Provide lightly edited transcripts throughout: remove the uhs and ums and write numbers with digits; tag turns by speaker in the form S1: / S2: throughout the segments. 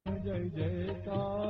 S1: જય જયકાર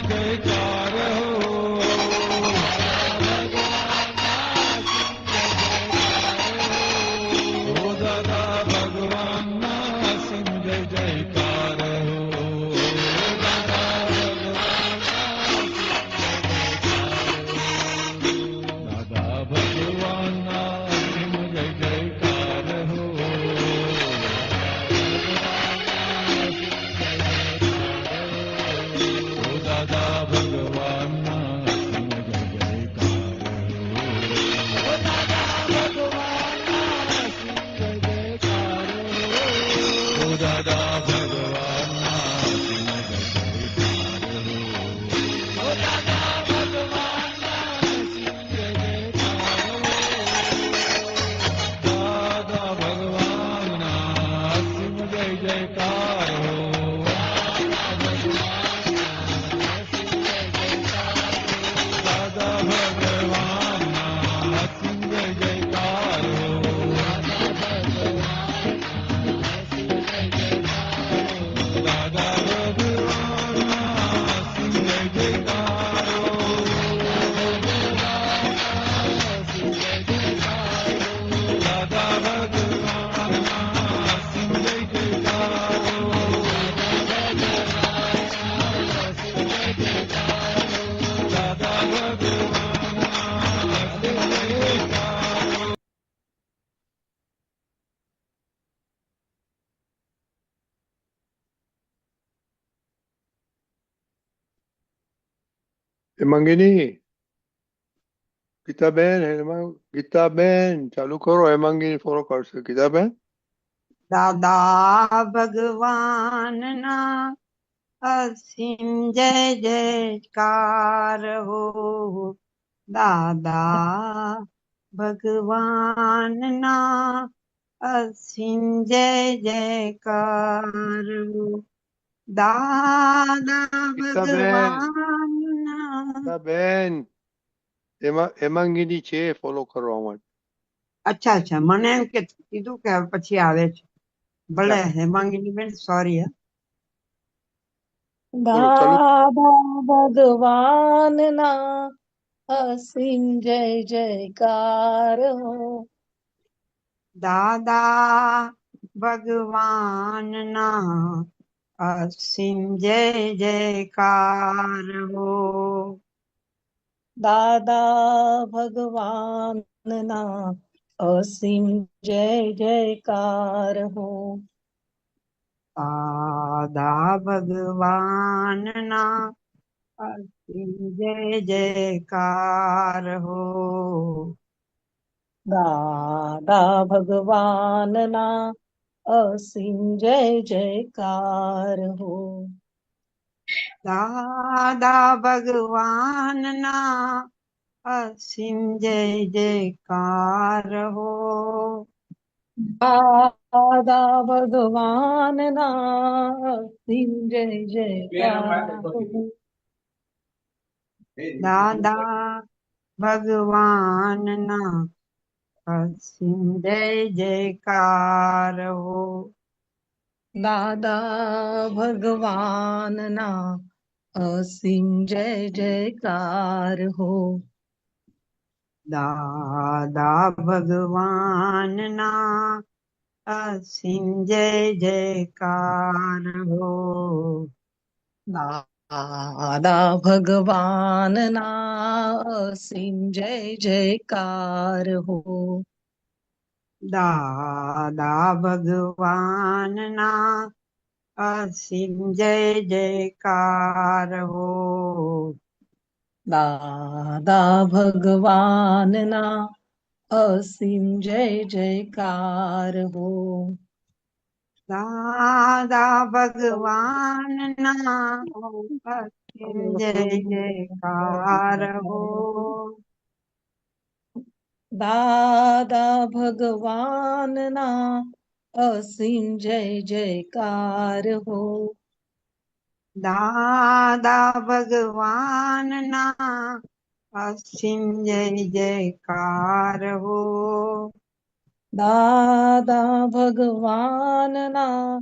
S1: જયકાર હો દાદા ભગવાનના સિંહ જય જયકાર દાદા ભગવાનના સિંહ જય જયકાર હો દાદા ભગવાનના સિંહ જય જયકાર હો દાદા ભગવાનના સિંહ જય જયકાર હો દાદા ભગવાનના સિંહ જય જયકાર દાદા ભગવાનના સિંહ જય જયકાર હો દાદા ભગવાનના સિંહ જય જયકાર હો દાદા ભગવાનના સિંહ જય જયકાર હો દાદા ભગવાનના સિંહ જય જયકાર હો દાદા ભગવાનના સિંહ જય જયકાર
S2: હેમાંગીની ગીતાબેન ગીતાબેન ચાલુ કરો. હેમાંગીની ફોલો કરશે. ગીતાબેન
S3: દાદા ભગવાનના અસીમ જય જયકાર હો દાદા ભગવાનના અસીમ જય જયકાર હો દાદા ભગવાનના
S2: ગીતાબેન હેમાંગીની છે ફોલો કરવા માટે.
S3: અચ્છા મને એમ કે કીધું કે પછી આવે છે. ભલે હેમાંગીની બેન સોરી
S2: બોલો ચાલુ.
S4: દાદા ભગવાનના અસીમ જય જયકાર હો
S3: દાદા ભગવાનના અસીમ જય જયકાર હો
S4: દાદા ભગવાનના અસીમ જય જયકાર હો
S3: દાદા ભગવાનના અસીમ જય જયકાર હો
S4: દાદા ભગવાનના અસીમ જય જયકાર હો
S3: દાદા ભગવાનના અસીમ જય જયકાર હો
S4: દાદા ભગવાનના અસીમ જય જયકાર હો
S3: દાદા ભગવાનના અસીમ જય જયકાર હો
S4: દાદા ભગવાનના અસીમ જય જયકાર હો
S3: દાદા ભગવાનના અસીમ જય જયકાર હો
S4: દાદા ભગવાનના અસીમ જય જયકાર હો
S3: દાદા ભગવાનના અસીમ જય જયકાર હો
S4: દાદા ભગવાનના અસીમ જય જયકાર હો
S3: દાદા ભગવાનના અસીમ જય જયકાર હો
S4: દાદા ભગવાનના અસીમ જય જયકાર હો
S3: દાદા ભગવાનના અસીમ જય જયકાર હો
S4: દાદા ભગવાનના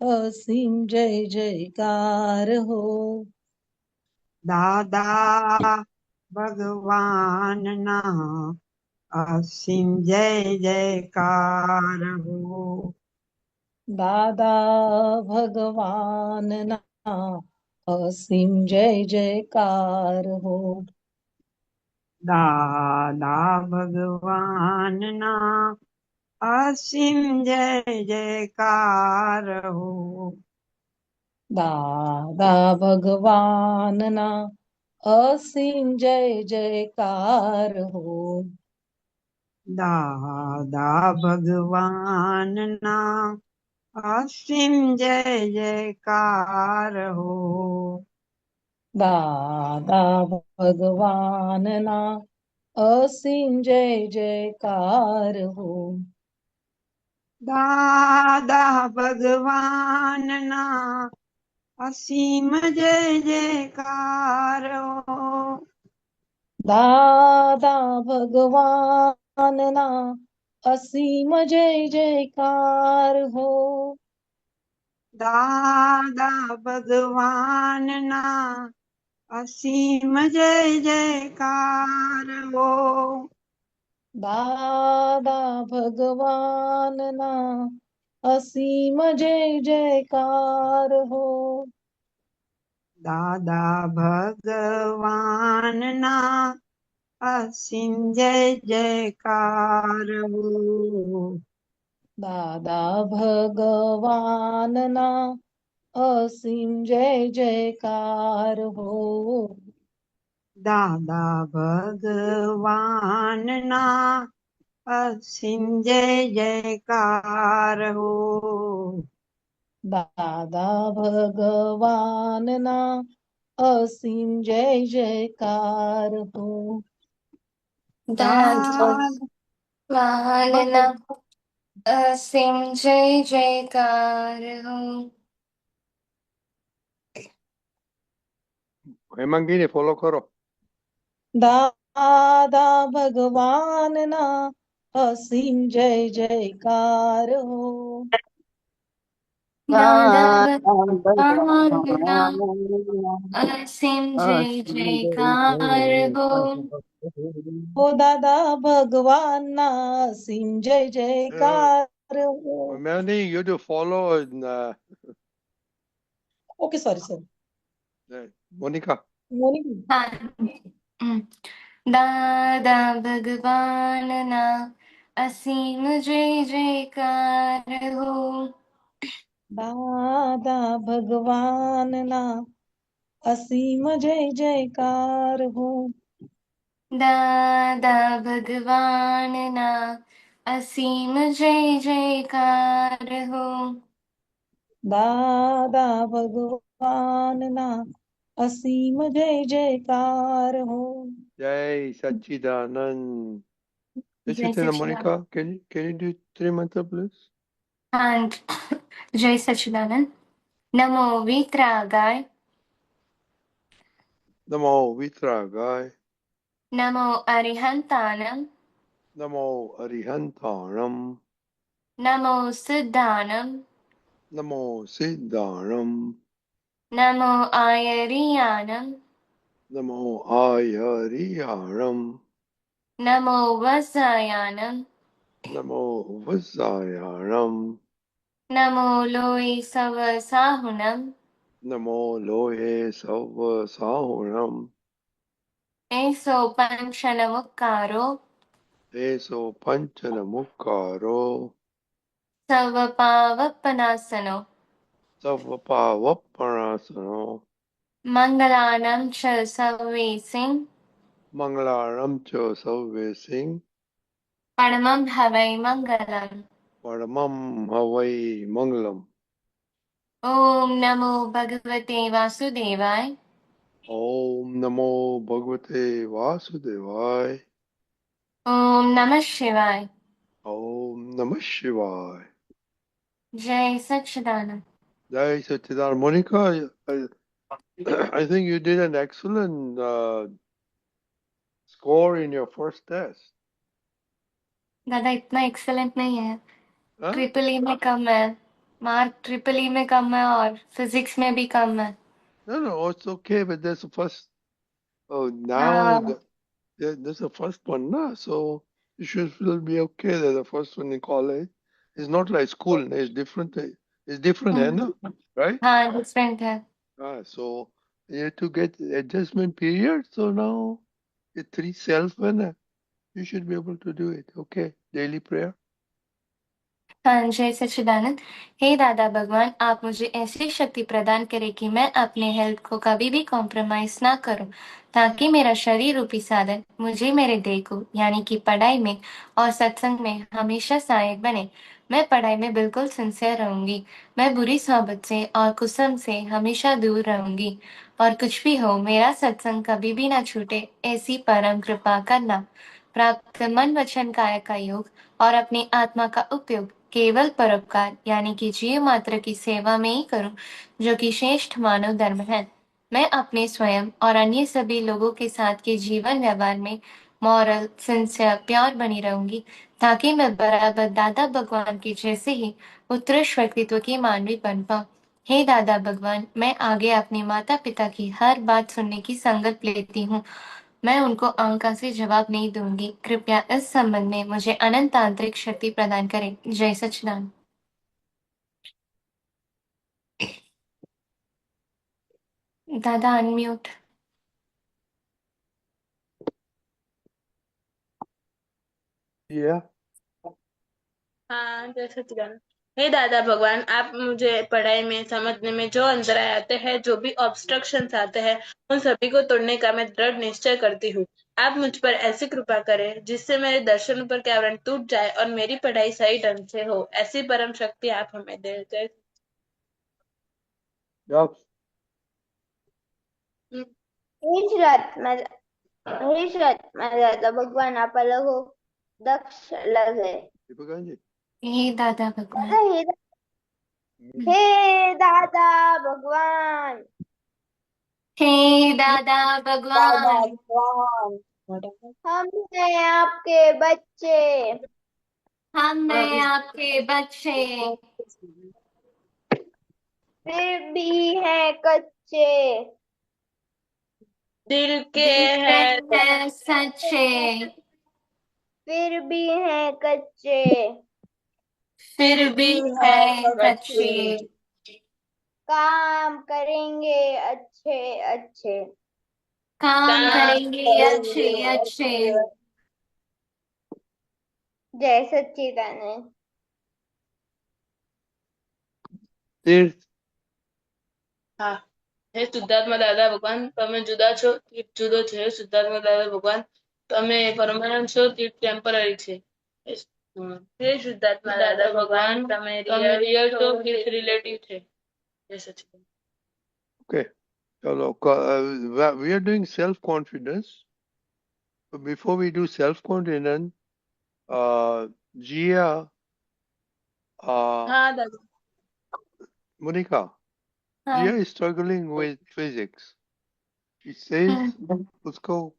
S4: અસીમ જય જયકાર હો
S3: દાદા ભગવાનના અસીમ જય જયકાર હો.
S4: દાદા ભગવાનના અસીમ જય જયકાર હો.
S3: દાદા ભગવાનના અસીમ જય જયકાર હો.
S4: દાદા ભગવાનના અસીમ જય જયકાર હો.
S3: દાદા ભગવાનના અસીમ જય જયકાર હો.
S4: દાદા ભગવાનના અસીમ જય જયકાર હો.
S3: દાદા ભગવાનના અસીમ જય જયકાર હો.
S4: દાદા ભગવાનના અસીમ જય જયકાર હો.
S3: દાદા ભગવાનના અસીમ જય જયકાર હો.
S4: દાદા ભગવાનના અસીમ જય જયકાર હો.
S3: દાદા ભગવાનના અસીમ જય જયકાર હો.
S4: દાદા ભગવાનના અસીમ જય જયકાર હો.
S3: દાદા ભગવાનના અસીમ જય જયકાર હો.
S4: દાદા ભગવાનના અસીમ જય જયકાર હો.
S5: દાદા ભગવાનના અસીમ જય જયકાર હો.
S2: હેમાંગીને ફોલો કરો.
S4: દાદા ભગવાનના અસીમ જય જયકાર હો.
S5: દાદા ભગવાનના અસીમ જય જયકાર હો.
S4: ઓ દાદા ભગવાનના અસીમ જય જયકાર હો.
S2: Melanie, you do follow and
S4: okay sorry
S2: Monica.
S4: Monica
S5: દાદા ભગવાનના અસીમ જય જયકાર હો.
S4: દાદા ભગવાનના અસીમ જય જયકાર હો.
S5: દાદા ભગવાનના અસીમ જય જયકાર હો.
S4: દાદા ભગવાનના અસીમ જય જયકાર હો.
S2: Jai Sachidanand.
S5: જય
S2: Sister
S5: Sachidanand.
S2: Monica, can you do 3 mantra, please?
S5: And જય સચિદાનંદ. નમો વિતરાગાય,
S2: Namo Vitragai.
S5: નમો અરિહંતાનમ,
S2: Namo Arihantaram.
S5: નમો સિદ્ધાનમ,
S2: Namo Siddharam.
S5: નમો આયરિયાનમ,
S2: Namo Ayariyaram.
S5: નમો વસાયાનમ,
S2: Namo Vasayaram.
S5: નમો લોય સવ સાહુનમ,
S2: Namo Lohe Sava Sahuram.
S5: એસો પંચન મુક્કારો,
S2: Eso Panchana Mukaro.
S5: સવ પાવપનાસનો,
S2: Savapavaparasano.
S5: મંગલાનમ ચ સવેસિં,
S2: Mangalaram Cha Savesing.
S5: પરમં હવૈ Mangalam.
S2: Paramam Havai Mangalam.
S5: ઓમ નમો ભગવતે વાસુદેવાય,
S2: Om Namo Bhagavate Vasudevaya.
S5: ઓમ નમઃ શિવાય.
S2: Om Namah Shivaya.
S5: જય સચ્ચિદાનંદ.
S2: Jai Sachidanand. Monica, I think you did an excellent score in your first test.
S5: दादा इतना एक्सेलेंट नहीं है,
S2: Huh?
S5: ट्रिपल ई में कम है, mark triple E में कम है और फिजिक्स में भी कम है.
S2: No, it's okay, but that's the Oh, now
S5: हाँ
S2: there's the first one, na? So you should will be okay. There's the first one in college. It's not like school. It's different. It's different, है ना? Right?
S5: हाँ different है.
S2: So you have to get adjustment period. So now it's 3 self, है you should be able to do it. Okay. Daily prayer.
S5: हाँ जय सच्चिदानंद. हे दादा भगवान, आप मुझे ऐसी शक्ति प्रदान करें कि मैं अपने हेल्थ को कभी भी कॉम्प्रोमाइज ना करूं, ताकि मेरा शरीर रूपी साधन मुझे मेरे देह को यानी कि पढ़ाई में और सत्संग में हमेशा सहायक बने. मैं पढ़ाई में बिल्कुल सिंसियर रहूंगी. मैं बुरी सोहबत से और कुसम से हमेशा दूर रहूंगी. और कुछ भी हो, मेरा सत्संग कभी भी ना छूटे, ऐसी परम कृपा करना. प्राप्त मन वचन काया का योग और अपनी आत्मा का उपयोग केवल परोपकार यानी कि जीव मात्र की सेवा में ही करूं, जो कि श्रेष्ठ मानव धर्म है. मैं अपने स्वयं और अन्य सभी लोगों के साथ के जीवन व्यवहार में मॉरल, सिंसियर, प्योर बनी रहूंगी, ताकि मैं बराबर दादा भगवान के जैसे ही उत्कृष्ट व्यक्तित्व की मानवी बन पाऊं. हे दादा भगवान, मैं आगे अपने माता पिता की हर बात सुनने की संकल्प लेती हूँ. मैं उनको आंका से जवाब नहीं दूंगी. कृपया इस संबंध में मुझे अनंत आंतरिक शक्ति प्रदान करें. जय सच्चिदानंद. दादा अनम्यूट.
S2: Yeah.
S6: हाँ जय सच्चिदानंद. हे दादा भगवान, आप मुझे पढ़ाई में समझने में जो अंतराय आते हैं, जो भी ऑब्स्ट्रक्शंस आते हैं, उन सभी को तोड़ने का मैं दृढ़ निश्चय करती हूँ. आप मुझ पर ऐसी कृपा करें जिससे मेरे दर्शन पर के आवरण टूट जाए और मेरी पढ़ाई सही ढंग से हो. ऐसी परम शक्ति आप हमें दे. जय.
S2: Yeah.
S7: माझा दादा भगवान आपल्याला हो दक्ष लगे.
S2: Deepakan ji.
S5: हे दादा भगवान.
S7: हे दादा भगवान.
S5: हे दादा भगवान.
S7: हम हैं आपके बच्चे.
S5: हम हैं आपके बच्चे.
S7: फिर भी हैं कच्चे.
S6: दिल के
S5: दिल
S6: हैं
S5: है सच्चे.
S7: फिर भी हैं कच्चे.
S5: फिर भी है कच्चे.
S7: काम करेंगे अच्छे अच्छे.
S5: काम करेंगे अच्छे अच्छे.
S7: जय सच्चिदानंद.
S2: Tirth.
S6: હા. હે શુદ્ધાત્મા દાદા ભગવાન, તમે જુદા છો, તીર્થ જુદો છે. હે શુદ્ધાત્મા દાદા ભગવાન, તમે પરમાનન્ટ છો, તીર્થ ટેમ્પરરી છે. હે શુદ્ધાત્મા દાદા ભગવાન, તમે રિયલ છો, તીર્થ રિલેટિવ છે. જય સચ્ચિદાનંદ.
S2: Okay. Chalo, we are doing self-confidence. But before we do self-confidence, Gia,
S6: હા દાદા.
S2: Monica,
S5: हाँ.
S2: Gia is struggling with physics. She says usko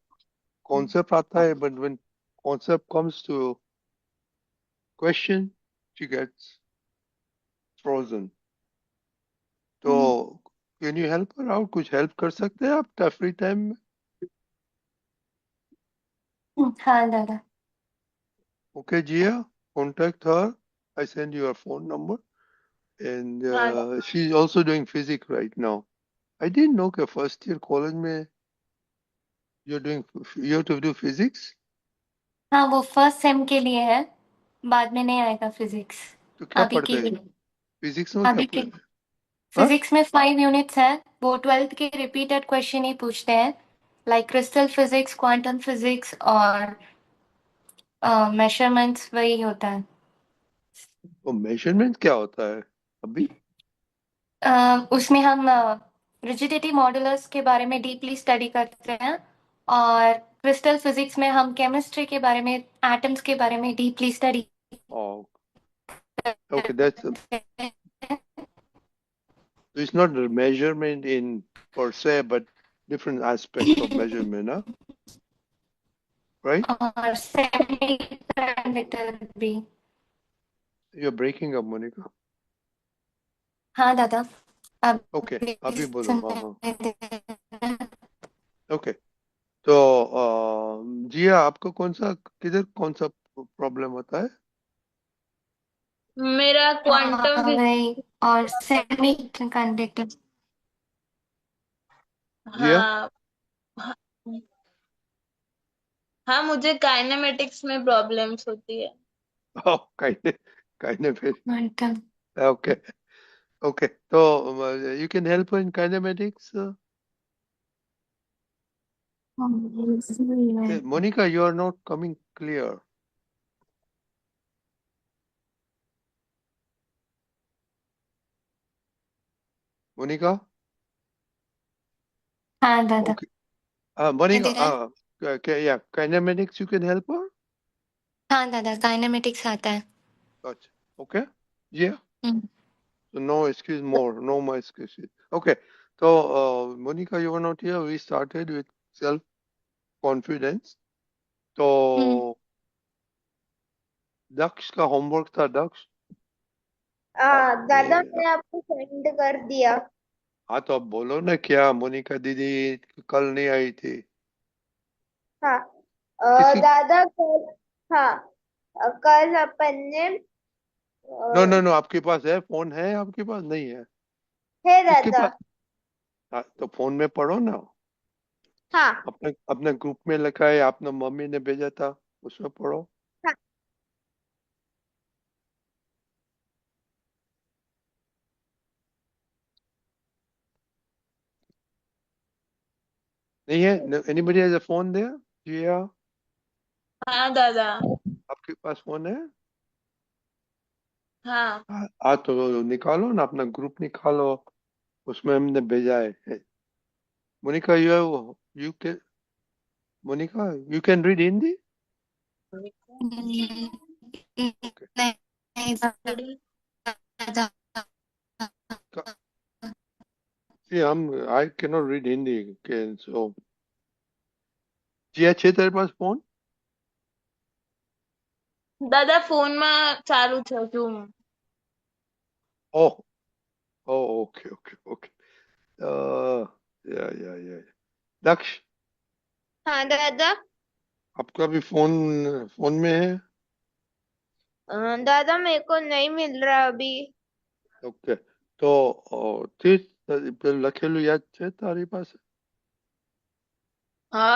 S2: concept aata hai, but when concept comes to question, she gets frozen. So, can you help her out? कुछ help कर सकते हैं आप free time में?
S5: हाँ दादा.
S2: Okay, Gia, contact her. I send you her phone number. And she's also doing physics right now. I didn't know that first year college में you have to do physics.
S5: हाँ वो first sem के लिए है, बाद में नहीं आएगा फिजिक्स.
S2: तो क्या
S5: अभी
S2: पढ़ते
S5: के
S2: हैं?
S5: लिए.
S2: फिजिक्स में
S5: अभी
S2: क्या
S5: के
S2: पढ़ते हैं?
S5: फिजिक्स में 5 यूनिट्स है. वो 12th के रिपीटेड क्वेश्चन ही पूछते हैं, like crystal physics, quantum physics और मेजरमेंट्स वही होता है.
S2: वो मेजरमेंट क्या होता है अभी?
S5: उसमें हम रिजिडिटी मॉडुलस के बारे में डीपली स्टडी करते हैं, और क्रिस्टल फिजिक्स में हम केमिस्ट्री के बारे में, एटम्स के बारे में deeply study.
S2: Oh, okay, that's it's not the measurement in per se, but different aspects of measurement, huh? Right?
S5: और सेमीकंडक्टर भी.
S2: You're breaking up, Monica.
S5: हाँ दादा. अब
S2: Okay, अभी बोलो. हाँ. Okay. जिया आपको कौन सा प्रॉब्लम होता है?
S6: मेरा क्वांटम
S5: वही और सेमी कंडक्टर।
S2: जिया
S6: हाँ हाँ हाँ, मुझे काइनेमेटिक्स में प्रॉब्लम्स होती है।
S2: Kinematics
S5: quantum.
S2: ओके ओके तो you can help in kinematics Monica you are not coming clear Monica
S5: हाँ दादा।
S2: ओके मोनिका
S5: दे रहे
S2: या kinematics you can help her
S5: हाँ दादा, काइनेमेटिक्स आता है।
S2: अच्छा okay Jiya
S5: hmm.
S2: so no excuse more no more excuses okay so Monica you were not here we started with self confidence तो दक्ष का होमवर्क था दक्ष
S7: दादा
S2: ये
S7: मैंने आपको सेंड कर दिया।
S2: हाँ तो अब बोलो ना क्या मोनिका दीदी कल नहीं आई थी
S7: हाँ
S2: किसी
S7: दादा कल, हाँ कल अपन ने
S2: नो नो
S7: अ,
S2: नो आपके पास है फोन है आपके पास नहीं है
S7: है
S2: किसके
S7: दादा।
S2: पास हाँ तो फोन में पढ़ो ना
S7: हाँ
S2: अपने अपने ग्रुप में लिखा है आपने मम्मी ने भेजा था उसमें पढ़ो
S7: हाँ
S2: नहीं है anybody has a phone there जी
S6: हाँ दादा।
S2: आपके पास फोन है
S6: हाँ
S2: हाँ तो निकालो ना अपना ग्रुप निकालो उसमें हमने भेजा है Monika you can Monika you can read Hindi okay
S5: नहीं दादा।
S2: see हम I can not read Hindi can so जी अच्छे तेरे पास फोन
S6: દાદા ફોનમાં ચાલુ છે Zoom.
S2: Oh oh okay okay okay yeah Daksh
S7: हाँ दादा।
S2: आपका भी फोन फोन में है
S7: दादा मेरे को नहीं मिल रहा अभी।
S2: ઓકે તો તે પેલું લખેલું યાદ છે તારી પાસે
S6: હા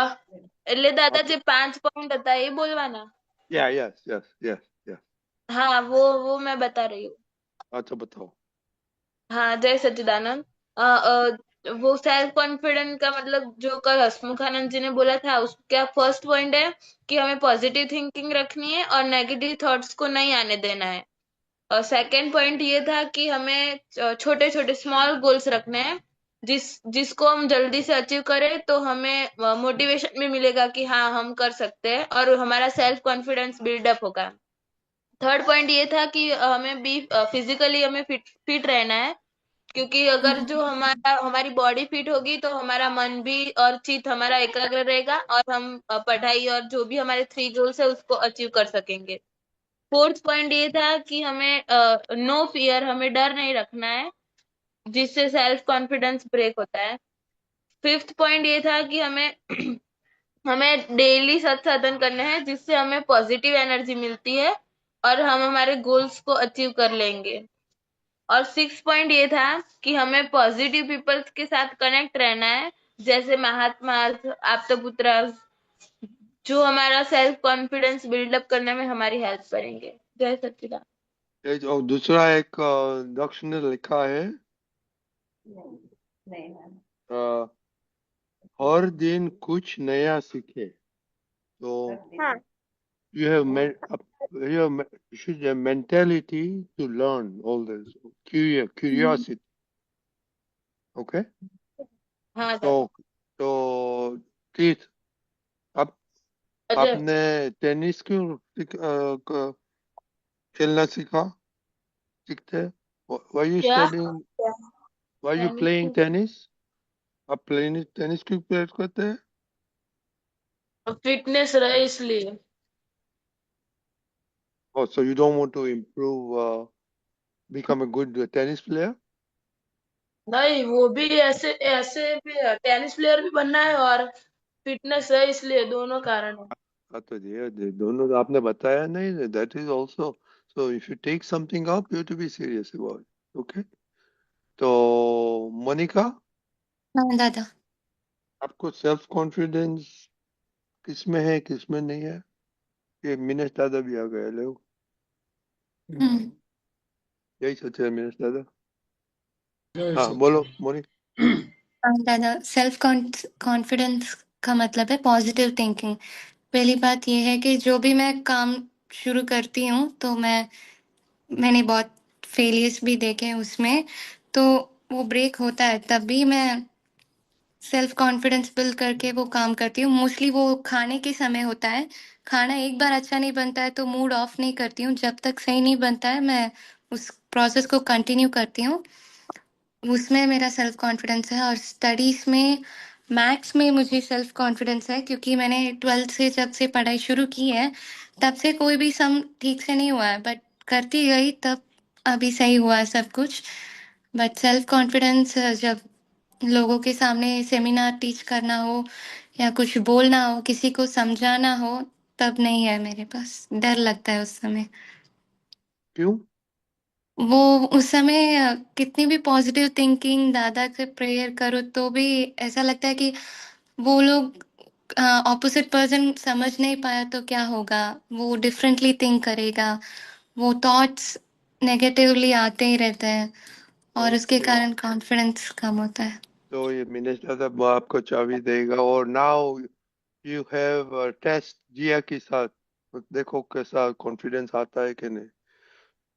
S6: એટલે દાદા
S2: આપે
S6: જે 5 પોઈન્ટ હતા એ બોલવાના।
S2: યા યસ યસ યસ યસ
S6: हाँ वो मैं बता रही हूँ।
S2: अच्छा बताओ
S6: हाँ जय सच्चिदानंद। वो सेल्फ कॉन्फिडेंस का मतलब जो कल हसमुखानंद जी ने बोला था उसका फर्स्ट पॉइंट है कि हमें पॉजिटिव थिंकिंग रखनी है और नेगेटिव थॉट्स को नहीं आने देना है। और सेकंड पॉइंट ये था कि हमें छोटे छोटे स्मॉल गोल्स रखने हैं जिसको हम जल्दी से अचीव करें तो हमें मोटिवेशन भी मिलेगा कि हाँ हम कर सकते हैं और हमारा सेल्फ कॉन्फिडेंस बिल्डअप होगा। थर्ड पॉइंट ये था कि हमें भी फिजिकली हमें फिट फिट रहना है क्योंकि अगर जो हमारी बॉडी फिट होगी तो हमारा मन भी और चित्त हमारा एकाग्र रहेगा और हम पढ़ाई और जो भी हमारे 3 गोल्स है उसको अचीव कर सकेंगे। फोर्थ पॉइंट ये था कि हमें नो फियर हमें डर नहीं रखना है जिससे सेल्फ कॉन्फिडेंस ब्रेक होता है। फिफ्थ पॉइंट ये था कि हमें हमें डेली सत्साधन करने हैं जिससे हमें पॉजिटिव एनर्जी मिलती है और हम हमारे गोल्स को अचीव कर लेंगे। और सिक्स पॉइंट ये था कि हमें पॉजिटिव पीपल्स के साथ कनेक्ट रहना है जैसे महात्मा आप्तपुत्र जो हमारा सेल्फ कॉन्फिडेंस बिल्डअप करने में हमारी हेल्प करेंगे। जय सच्चिदानंद।
S2: और दूसरा एक दक्ष ने लिखा है अ, हर दिन कुछ नया सीखे तो
S7: हाँ
S2: you have you should have mentality to learn all this curiosity okay
S6: हाँ
S2: तो
S6: दादा।
S2: तो तीर्थ आप
S6: अजय।
S2: आपने टेनिस क्यों खेलना सीखते हैं why you
S6: क्या
S2: studying why you
S6: tennis
S2: playing tennis आप प्लेइंग टेनिस क्यों प्ले करते हैं
S6: फिटनेस रहे इसलिए।
S2: oh so you don't want to improve become a good tennis player
S6: नहीं वो भी ऐसे ऐसे भी टेनिस प्लेयर भी बनना है और फिटनेस है इसलिए दोनों कारण है।
S2: हाँ तो ये दोनों तो आपने बताया नहीं, that is also, so if you take something up you to be serious about, okay. तो मोनिका,
S5: हाँ दादा।
S2: आपको सेल्फ कॉन्फिडेंस किस में है किस में नहीं है? ये मिनेश दादा भी आ गए, हेलो।
S5: हम्म।
S2: यही सोचा है मिनेश दादा।
S1: जय
S2: हाँ बोलो
S1: सच्चिदानंद।
S2: मोनी।
S5: हाँ दादा, सेल्फ कॉन्फिडेंस का मतलब है पॉजिटिव थिंकिंग। पहली बात ये है कि जो भी मैं काम शुरू करती हूँ तो मैंने बहुत फेलियर्स भी देखे हैं उसमें, तो वो ब्रेक होता है तब भी मैं सेल्फ कॉन्फिडेंस बिल्ड करके वो काम करती हूँ। मोस्टली वो खाने के समय होता है। खाना एक बार अच्छा नहीं बनता है तो मूड ऑफ नहीं करती हूँ, जब तक सही नहीं बनता है मैं उस प्रोसेस को कंटिन्यू करती हूँ। उसमें मेरा सेल्फ कॉन्फिडेंस है। और स्टडीज़ में, मैथ्स में मुझे सेल्फ कॉन्फिडेंस है क्योंकि मैंने 12th से जब से पढ़ाई शुरू की है तब से कोई भी सम ठीक से नहीं हुआ है, बट करती गई तब अभी सही हुआ है सब कुछ। बट सेल्फ कॉन्फिडेंस जब लोगों के सामने सेमिनार टीच करना हो या कुछ बोलना हो, किसी को समझाना हो, तब नहीं है मेरे पास। डर लगता है उस समय।
S2: क्यों?
S5: वो उस समय कितनी भी पॉजिटिव थिंकिंग दादा से प्रेयर करो तो भी ऐसा लगता है कि वो लोग ऑपोजिट पर्सन समझ नहीं पाया तो क्या होगा, वो डिफरेंटली थिंक करेगा, वो थॉट्स नेगेटिवली आते ही रहते हैं और उसके
S2: ओके,
S5: कारण कॉन्फिडेंस कम होता है।
S2: तो ये मिनेश दादा आपको चाबी देगा, और नाउ यू हैव टेस्ट जिया के साथ, तो देखो कैसा कॉन्फिडेंस आता है कि नहीं।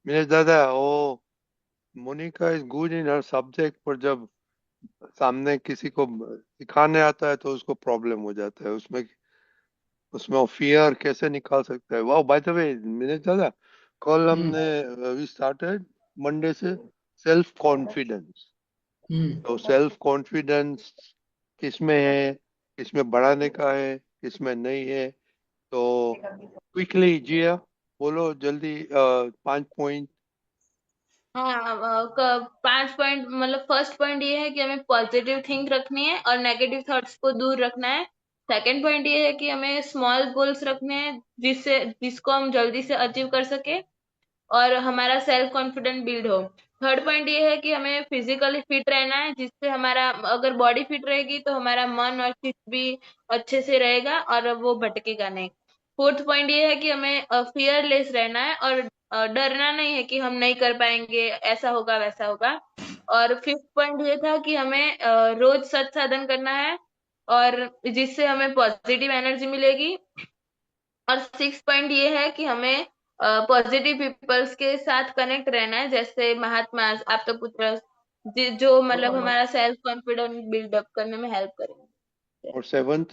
S2: मिनेश दादा, oh Monika is good in her subject, पर जब सामने किसी को सिखाने आता है तो उसको प्रॉब्लम हो जाता है, उसमें उसमें वो फियर कैसे निकाल सकता है। वाह, बाय द वे मिनेश दादा, कल हमने वी स्टार्टेड मंडे से सेल्फ कॉन्फिडेंस।
S1: हम्म।
S2: तो सेल्फ कॉन्फिडेंस किसमें है, किसमें बढ़ाने का है, किसमें नहीं है, तो क्विकली जिया बोलो जल्दी, 5 पॉइंट।
S6: हाँ, 5 पॉइंट मतलब फर्स्ट पॉइंट ये है कि हमें पॉजिटिव थिंक रखनी है और नेगेटिव थॉट्स को दूर रखना है। सेकंड पॉइंट ये है कि हमें स्मॉल गोल्स रखने हैं जिसको हम जल्दी से अचीव कर सके और हमारा सेल्फ कॉन्फिडेंस बिल्ड हो। थर्ड पॉइंट ये है कि हमें फिजिकली फिट रहना है, जिससे हमारा अगर बॉडी फिट रहेगी तो हमारा मन और चित्त भी अच्छे से रहेगा और वो भटकेगा नहीं। फोर्थ पॉइंट ये है कि हमें फियरलेस रहना है और डरना नहीं है कि हम नहीं कर पाएंगे, ऐसा होगा वैसा होगा। और फिफ्थ पॉइंट ये था कि हमें रोज सत साधन करना है और जिससे हमें पॉजिटिव एनर्जी मिलेगी। और सिक्स पॉइंट ये है कि हमें पॉजिटिव पीपल्स के साथ कनेक्ट रहना है, जैसे महात्मा, आप तो पुत्र, जो मतलब हमारा सेल्फ कॉन्फिडेंस बिल्डअप करने में हेल्प करेंगे।
S2: और सेवंथ?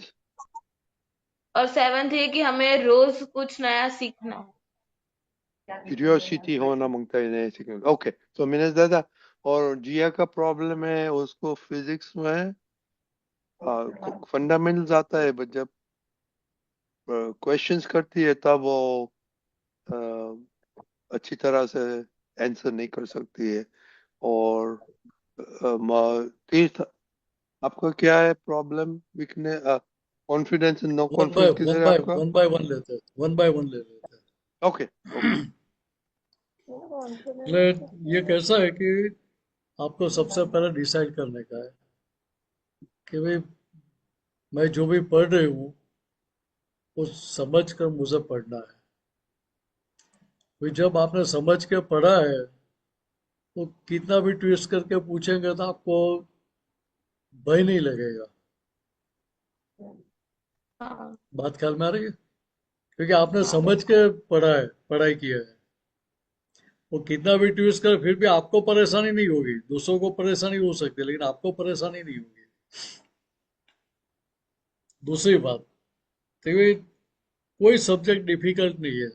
S6: और सेवंथ ये कि हमें रोज कुछ नया सीखना है।
S2: क्यूरियोसिटी होना मांगता है नए सीखने का। ओके, तो मिनेश दादा, और जिया का प्रॉब्लम है उसको फिजिक्स में फंडामेंटल्स आता है, बट जब क्वेश्चंस करती है तब वो अ, अच्छी तरह से आंसर नहीं कर सकती है। और तीर्थ, आपका क्या है problem, weakness, confidence, no confidence किधर है आपका?
S1: वन बाय वन लेते हैं, वन बाय वन ले लेते
S2: ओके ओके।
S1: हैं। मतलब ये कैसा है कि आपको सबसे पहले डिसाइड करने का है कि भाई मैं जो भी पढ़ रही हूँ वो समझ कर मुझे पढ़ना है। भाई जब आपने समझ के पढ़ा है तो कितना भी ट्विस्ट करके पूछेंगे तो आपको भय नहीं लगेगा।
S6: हाँ।
S1: बात ख्याल में आ रही है? क्योंकि आपने समझ के पढ़ा है, पढ़ाई किया है। वो कितना भी ट्विस्ट करे फिर भी आपको परेशानी नहीं होगी, दूसरों को परेशानी हो सकती है लेकिन आपको परेशानी नहीं होगी। दूसरी बात, तो ये कोई सब्जेक्ट डिफिकल्ट नहीं है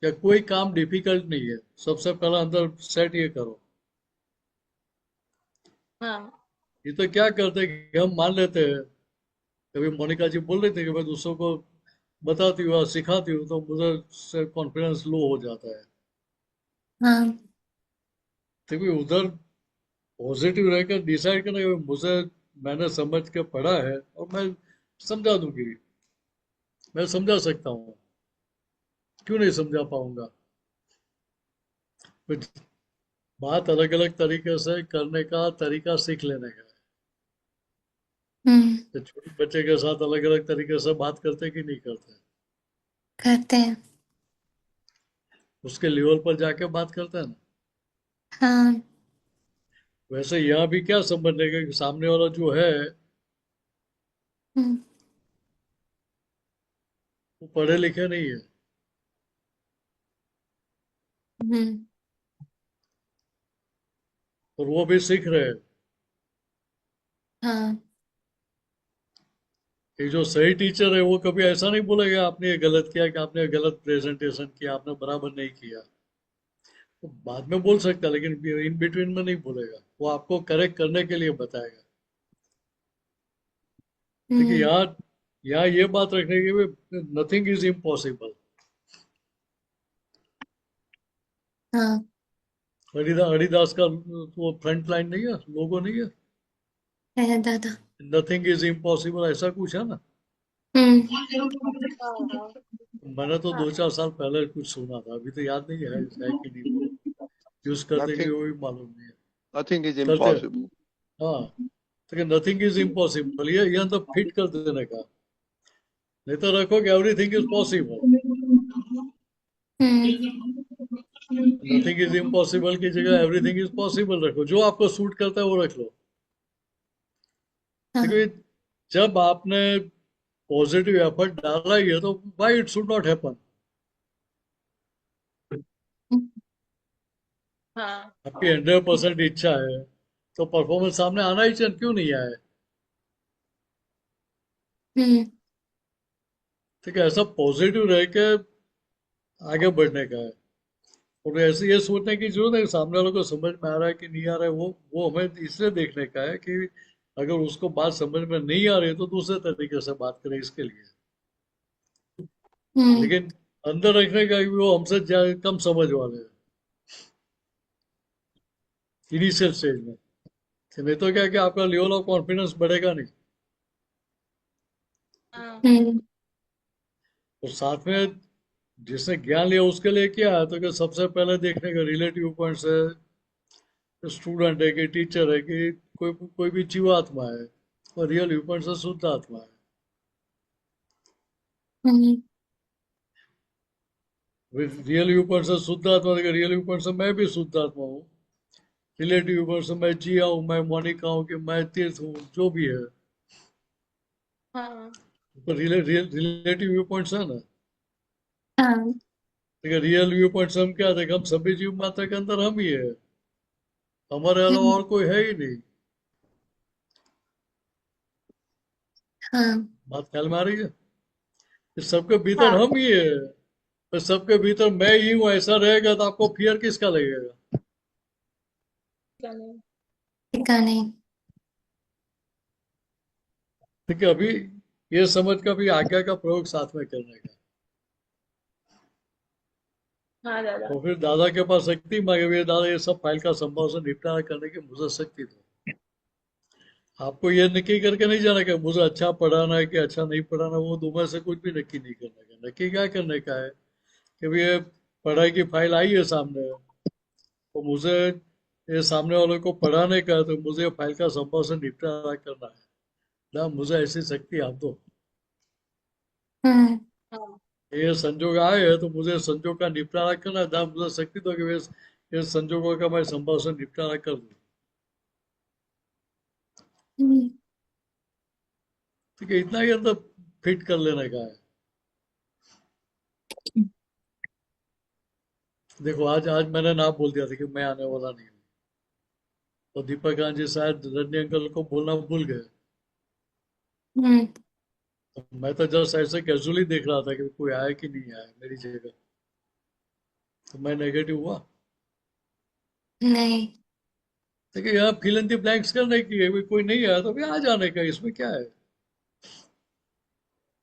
S1: या कोई काम डिफिकल्ट नहीं है। सबसे पहला अंदर सेट ये करो।
S6: हाँ।
S1: ये तो क्या करते हैं कि हम मान लेते हैं, कभी मोनिका जी बोल रहे थे कि मैं दूसरों को बताती हूँ और सिखाती हूँ तो मुझे से कॉन्फिडेंस लो हो जाता है।
S5: हाँ।
S1: तो भी उधर पॉजिटिव रहकर डिसाइड करना कि मुझे, मैंने समझ के पढ़ा है और मैं समझा दूंगी। मैं समझा सकता हूँ, क्यों नहीं समझा पाऊंगा? कुछ बात अलग अलग तरीके से करने का तरीका सीख लेने का है।
S5: हम्म।
S1: तो छोटे बच्चे के साथ अलग अलग तरीके से बात करते कि नहीं करते?
S5: करते हैं।
S1: उसके लेवल पर जाके बात करते हैं ना।
S5: हाँ।
S1: वैसे यहाँ भी क्या समझने का कि सामने वाला जो है
S5: हम्म।
S1: वो पढ़े लिखे नहीं है,
S5: हम्म।
S1: और वो भी सीख रहे हैं।
S5: हाँ।
S1: कि जो सही टीचर है वो कभी ऐसा नहीं बोलेगा आपने ये गलत किया, कि आपने गलत प्रेजेंटेशन किया, आपने बराबर नहीं किया। वो बाद में बोल सकता है, लेकिन इन बिटवीन में नहीं बोलेगा, वो आपको करेक्ट करने के लिए बताएगा। देखिए
S5: हम्म।
S1: यहाँ यहाँ ये बात रखने की, नथिंग इज इम्पॉसिबल।
S5: हाँ।
S1: हरिदास का वो फ्रंट लाइन नहीं है, लोगो नहीं है,
S5: है दादा।
S1: नथिंग इज इम्पॉसिबल, ऐसा कुछ है ना।
S5: हम्म।
S6: हाँ
S1: मैंने तो
S6: हाँ
S1: 2-4 साल पहले कुछ सुना था, अभी तो याद नहीं है कि नहीं वो यूज करते कि
S2: Nothing,
S1: वो भी मालूम नहीं है।
S2: nothing is
S1: करते हैं।
S2: impossible.
S1: हाँ, तो नथिंग इज इम्पॉसिबल, ये अंदर फिट कर देने का। नहीं तो रखो कि everything is possible. Nothing is impossible की जगह एवरीथिंग इज पॉसिबल रखो, जो आपको सूट करता है वो रख लो।
S5: हाँ।
S1: देखो, जब आपने पॉजिटिव एफर्ट डाला ही है तो why it should not happen?
S6: हाँ
S1: आपकी 100% इच्छा है तो परफॉर्मेंस सामने आना ही चाहिए, क्यों नहीं आए?
S5: हम्म।
S1: ठीक है, ऐसा पॉजिटिव रह के आगे बढ़ने का है। और ऐसे ये सोचने की जरूरत है कि सामने वालों को समझ में आ रहा है कि नहीं आ रहा है, वो हमें इसलिए देखने का है कि अगर उसको बात समझ में नहीं आ रही है तो दूसरे तरीके से बात करें, इसके लिए।
S5: हम्म।
S1: लेकिन अंदर रखने का कि वो हमसे कम समझ वाले हैं इनिशियल स्टेज में। कि नहीं तो क्या कि आपका लेवल ऑफ कॉन्फिडेंस बढ़ेगा नहीं।
S6: हाँ
S5: हम्म।
S1: और साथ में जिसने ज्ञान लिया उसके लिए क्या है, तो कि सबसे पहले देखने का रिलेटिव पॉइंट से, स्टूडेंट है कि टीचर है कि कोई कोई भी जीवात्मा है, और रियल व्यू पॉइंट से शुद्ध आत्मा है।
S5: हम्म।
S1: रियल व्यू पॉइंट से शुद्ध आत्मा, रियल व्यू पॉइंट से मैं भी शुद्ध आत्मा हूँ। रिलेटिव व्यू पॉइंट से मैं जिया हूँ, मैं मोनिका हूँ, कि मैं तीर्थ हूँ, जो भी है।
S6: हाँ
S1: तो रिलेटिव व्यू पॉइंट्स है ना।
S5: हाँ।
S1: देखिए रियल व्यू पॉइंट से हम क्या देखें, हम सभी जीव मात्रा के अंदर हम ही है, हमारे अलावा
S5: हम्म।
S1: और कोई है ही नहीं।
S5: हाँ।
S1: बात ख्याल में आ रही है? इस सबके भीतर
S6: हाँ
S1: हम ही है। तो सबके भीतर मैं ही हूँ ऐसा रहेगा तो आपको फियर किसका लगेगा?
S6: चलो।
S5: टिका नहीं।
S1: ठीक है, अभी ये समझ कर भी आज्ञा का प्रयोग साथ में करने का।
S6: हाँ दादा।
S1: तो फिर दादा के पास शक्ति मांगे हुए, दादा ये सब फाइल का संभव से निपटारा करने की मुझे शक्ति दो। आपको ये नक्की करके नहीं जाना कि मुझे अच्छा पढ़ाना है कि अच्छा नहीं पढ़ाना, वो दो में से कुछ भी नक्की नहीं करने का। नक्की क्या करने का है कि भी ये पढ़ाई की फाइल आई है सामने, तो मुझे ये सामने वालों को पढ़ाने का है, तो मुझे फाइल का संभव से निपटारा करना है ना। मुझे ऐसी शक्ति आप दो।
S5: हम्म।
S6: हाँ
S1: ये संजोग आए हैं तो मुझे संजोग का निपटारा करना है ना। मुझे शक्ति दो कि ये संजोगों का मैं संभव से निपटारा कर दूं।
S5: हम्म।
S1: ठीक है, इतना ही अंदर फिट कर लेने का है। देखो आज मैंने ना बोल दिया था कि मैं आने वाला नहीं हूँ, और दीपक जी शायद रजनी अंकल को बोलना भूल गए।
S5: हम्म।
S1: तो मैं तो जस्ट ऐसे कैजुअली देख रहा था कि कोई आया कि नहीं आया मेरी जगह। तो मैं नेगेटिव हुआ।
S5: नहीं।
S1: देखिए यहाँ फिल इन द ब्लैंक्स करने की है, भी कोई नहीं आया तो भी आ जाने का, इसमें क्या है?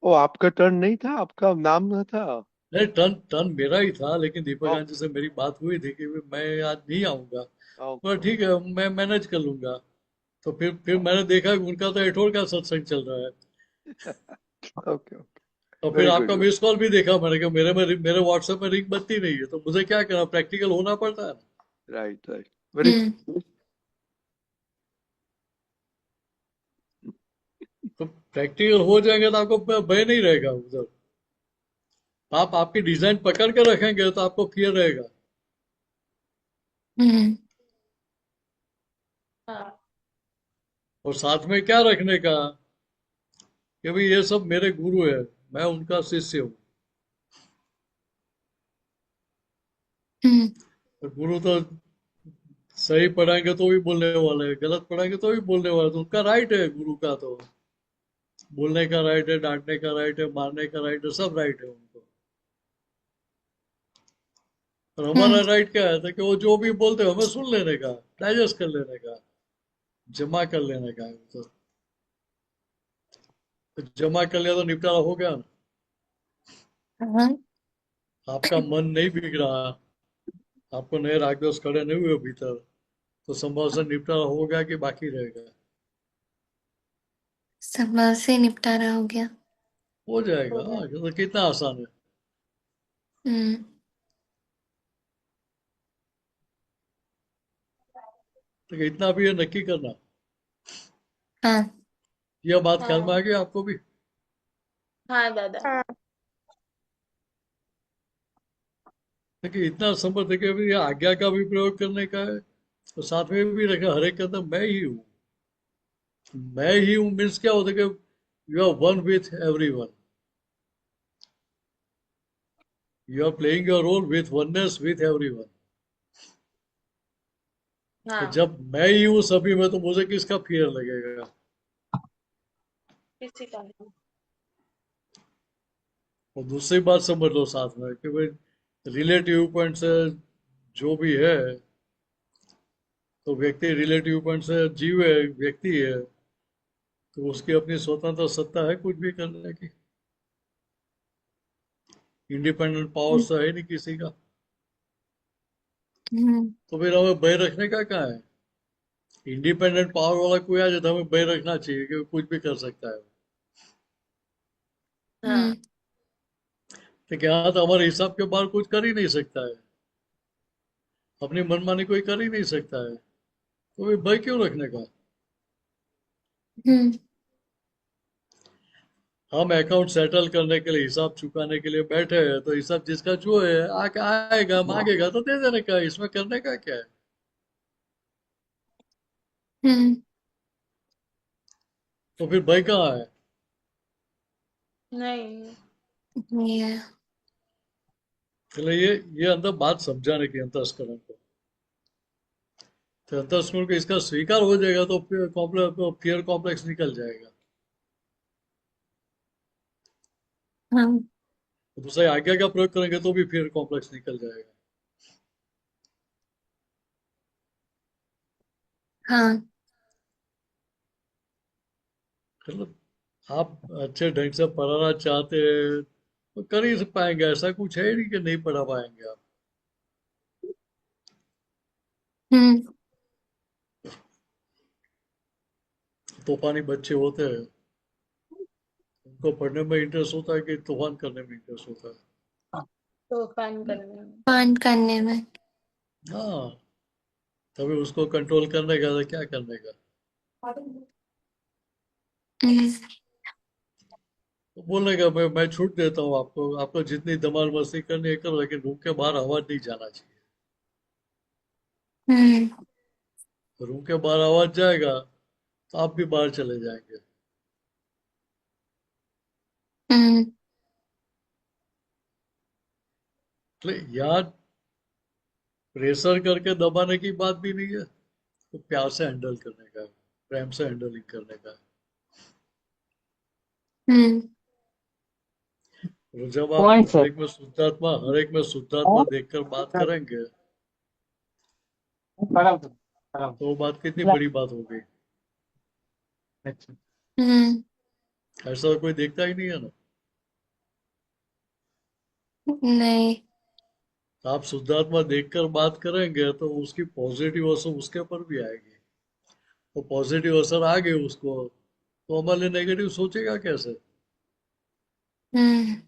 S2: ओ, आपका टर्न नहीं था, आपका नाम न था।
S1: नहीं, टर्न टर्न मेरा ही था, लेकिन दीपक
S2: ओके
S1: जी से मेरी बात हुई थी कि भी मैं आज नहीं आऊंगा।
S2: ओके
S1: पर ठीक है, मैं मैनेज कर लूंगा। तो फिर मैंने देखा कि उनका तो एठोर का सत्संग चल रहा है।
S2: Okay okay.
S1: और फिर
S2: वेरी
S1: आपका
S2: गुड।
S1: मिस कॉल भी देखा मैंने कि मेरे व्हाट्सएप में रिंग बनती नहीं है, तो मुझे क्या करना, प्रैक्टिकल होना पड़ता है ना।
S2: राइट राइट, वेरी
S1: तो प्रैक्टिकल हो जाएंगे तो आपको भय नहीं रहेगा उधर। आप आपकी डिजाइन पकड़ के रखेंगे तो आपको फियर रहेगा।
S6: हाँ
S1: और साथ में क्या रखने का, कि भाई ये सब मेरे गुरु है, मैं उनका शिष्य हूँ। तो गुरु तो सही पढ़ाएंगे तो भी बोलने वाले हैं, गलत पढ़ाएंगे तो भी बोलने वाले हैं, तो उनका राइट है गुरु का, तो बोलने का राइट है, डांटने का राइट है, मारने का राइट है, सब राइट है उनको। और हमारा राइट क्या है, तो कि वो जो भी बोलते हैं हमें सुन लेने का, डाइजेस्ट कर लेने का, जमा कर लेने का है। तो जमा कर लिया तो निपटारा हो गया ना। आपका मन नहीं बिगड़ रहा, आपको नए राग दोष खड़े नहीं हुए भीतर, तो संभव से निपटारा हो गया कि बाकी रहेगा।
S5: संभल से निपटारा हो गया।
S1: हो
S6: हो
S1: जाएगा,
S6: गया।
S1: हाँ, तो कितना आसान है।
S5: हम्म।
S1: तो इतना भी है नक्की करना।
S5: हाँ।
S1: यह बात ख्याल में
S6: हाँ
S1: आ गई आपको भी।
S6: हाँ दादा।
S7: हाँ
S1: देखिए इतना समझ है कि अभी ये आज्ञा का भी प्रयोग करने का है, तो साथ में भी रखा हर एक कहता मैं ही हूँ। मैं ही हूँ मीन्स क्या होता है कि you are one with everyone, you are playing your role with oneness with everyone. तो
S6: हाँ
S1: जब मैं ही हूँ सभी में, तो मुझे किसका फियर लगेगा।
S6: किसी का नहीं।
S1: और दूसरी बात समझ लो साथ में कि भाई रिलेटिव पॉइंट से जो भी है, तो व्यक्ति रिलेटिव पॉइंट से जीव है, व्यक्ति है, तो उसकी अपनी स्वतंत्र सत्ता है कुछ भी करने की। इंडिपेंडेंट पावर तो है नहीं किसी का। तो फिर हमें भय रखने का क्या है। इंडिपेंडेंट पावर वाला कोई आ जाए तो हमें भय रखना चाहिए कि वो कुछ भी कर सकता है।
S6: हाँ
S1: तो क्या, तो हमारे हिसाब के बाहर कुछ कर ही नहीं सकता है, अपनी मनमानी कोई कर ही नहीं सकता है, तो फिर भय क्यों रखने का। हम अकाउंट सेटल करने के लिए, हिसाब चुकाने के लिए बैठे हैं, तो हिसाब जिसका जो है आके आएगा, मांगेगा तो दे देने का है, इसमें करने का क्या है। तो फिर भय कहाँ है।
S6: नहीं।
S5: ये
S1: चलिए ये अंदर बात समझाने की अंतस्करण को, तो अंतस्करण को इसका स्वीकार हो जाएगा तो फियर कॉम्प्लेक्स निकल जाएगा।
S5: हाँ।
S1: तो दूसरे आज्ञा का प्रयोग करेंगे तो भी फियर कॉम्प्लेक्स निकल जाएगा।
S5: हाँ।
S1: मतलब आप अच्छे ढंग से पढ़ाना चाहते हैं तो कर ही पाएंगे, ऐसा कुछ है ही नहीं कि नहीं पढ़ा पाएंगे आप। तूफानी बच्चे होते हैं, उनको पढ़ने में इंटरेस्ट होता है कि तूफान करने में इंटरेस्ट होता है।
S6: तूफान करने में।
S5: पान करने में।
S1: हाँ, तभी उसको कंट्रोल करने का तो क्या करने का। तो बोलने का मैं छूट देता हूँ आपको, आपको जितनी धमाल मस्ती करनी है करो, लेकिन रूम के बाहर आवाज नहीं जाना चाहिए। रूम के बाहर आवाज जाएगा तो आप भी बाहर चले जाएंगे। इसलिए यहाँ प्रेशर करके दबाने की बात भी नहीं है, तो प्यार से हैंडल करने का है, प्रेम से हैंडलिंग करने का है। और जब आप
S8: पॉइंट
S1: हर
S8: सर।
S1: एक में शुद्धात्मा, हर एक में शुद्धात्मा देखकर बात करेंगे,
S8: प्रणाम सर, प्रणाम।
S1: तो वो बात कितनी बड़ी बात हो गई।
S8: अच्छा।
S1: ऐसा तो कोई देखता ही नहीं है ना।
S5: नहीं।
S1: आप शुद्धात्मा देखकर बात करेंगे तो उसकी पॉजिटिव असर उसके ऊपर भी आएगी। तो पॉजिटिव असर आ गई उसको, तो हमारे लिए नेगेटिव सोचेगा कैसे। એટલે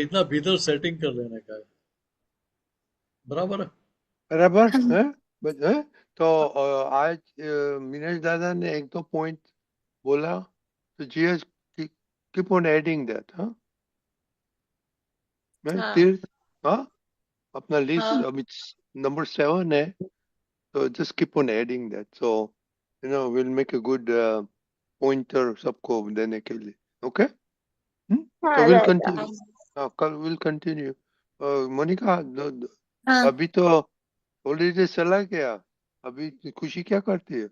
S1: इतना भीतर सेटिंग कर लेने का है, बराबर है।
S2: बराबर
S5: हम
S2: है है तो आज मीनेश दादा ने एक दो पॉइंट बोला तो GS keep on adding that हाँ मैं
S6: हाँ
S2: तीर्थ हाँ अपना लिस्ट
S6: हाँ
S2: अभी नंबर 7 है तो just keep on adding that so you know will make a good pointer सबको देने के लिए ओके तो
S7: हाँ
S2: विल
S7: दादा
S2: कंटिन्यू हाँ कल विल कंटिन्यू मोनिका
S5: हाँ,
S2: अभी तो हॉलीडे चला गया अभी खुशी क्या करती है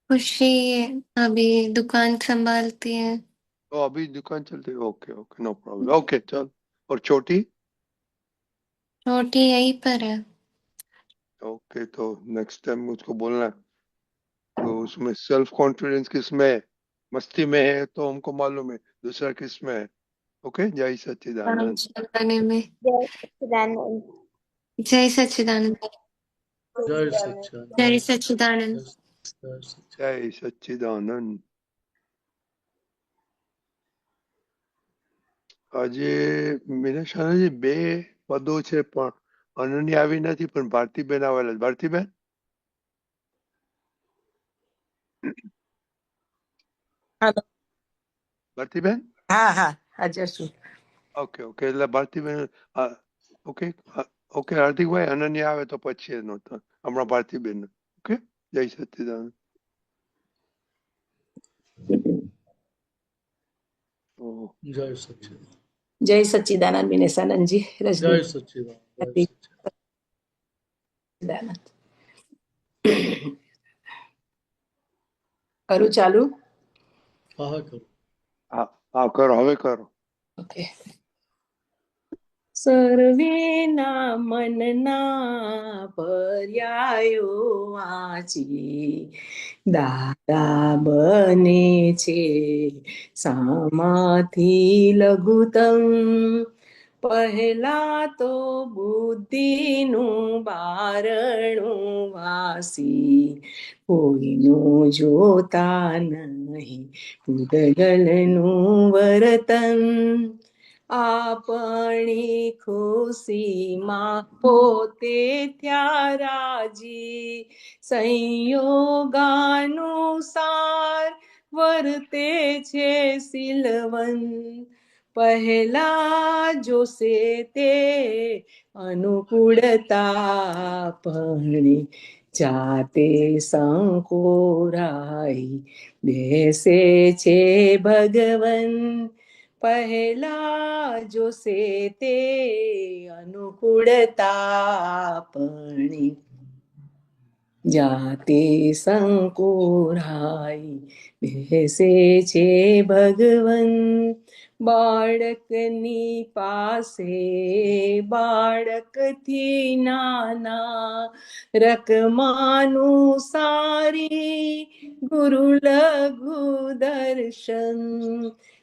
S5: खुशी अभी दुकान संभालती है।
S2: तो अभी दुकान चलती है okay okay no problem okay चल और छोटी
S5: छोटी यहीं पर है।
S2: ओके तो नेक्स्ट टाइम मुझको बोलना तो उसमें सेल्फ कॉन्फिडेंस किसमें है मस्ती में है तो हमको मालूम है दूसरा किसमें है ओके जय
S5: काम
S2: सच्चिदानंद
S5: चलाने में।
S7: जय सच्चिदानंद
S5: जय सच्चिदानंद।
S1: जय
S5: जय
S1: सच्चिदानंद,
S5: सच्चिदानंद।
S1: जय सच्चिदानंद।
S2: जय सच्चिदानंद આજે મીનાશાનાજી બે પદો છે પણ અનન્ય આવી નથી પણ ભારતીબેન આવેલા છે. ભારતીબેન
S4: હાલો.
S2: ભારતીબેન
S4: હા હા હાજર છું.
S2: ઓકે ઓકે એટલે ભારતીબેન ઓકે ઓકે હાર્દિકભાઈ અનન્ય આવે તો પછી એનો હમણાં ભારતીબેન ઓકે જય સચ્ચિદાનંદ
S1: जय सच्चिदानंद,
S4: જય સચ્ચિદાનંદ વિનેશાનંદજી રજની
S1: जय सच्चिदानंद, जय सच्चिदानंद।
S4: સચ્ચિદાનંદ. કરું ચાલુ.
S1: हाँ हाँ करो।
S2: હા હા કરો હવે કરો
S4: ઓકે. સર્વેના મનના પર્યાયો વાંચી દાદા બને છે સામાથી લઘુત્તમ પહેલા તો બુદ્ધિનું બારણું વાસી કોઈનું જોતા નહીં પૂતગલનું વર્તન આપણી ખુશીમાં પોતે ત્યાં રાજી સંયોગાનુસાર વર્તે છે શીલવંત પહેલા જોશે તે અનુકૂળતા પણ જાતે સંકોરાઈ બેસે છે ભગવન પહેલા જોશે તે અનુકૂળતા પણ જાતે સંકોરાઈ બેસે છે ભગવન બાળકની પાસે બાળકથી નાના રકમાનુસારી ગુરુ લઘુ દર્શન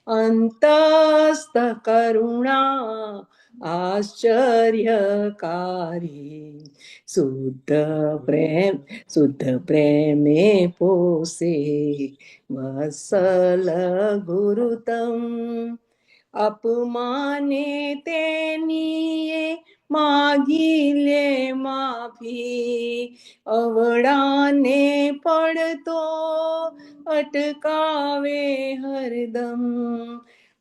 S4: અંતસ્ત કરુણા આશ્ચર્યકારી શુદ્ધ પ્રેમે પોસે વત્સલ ગુરુતમ અપમાને તેનીએ માગી લે માફી અવળાને પડતો અટકાવે હરદમ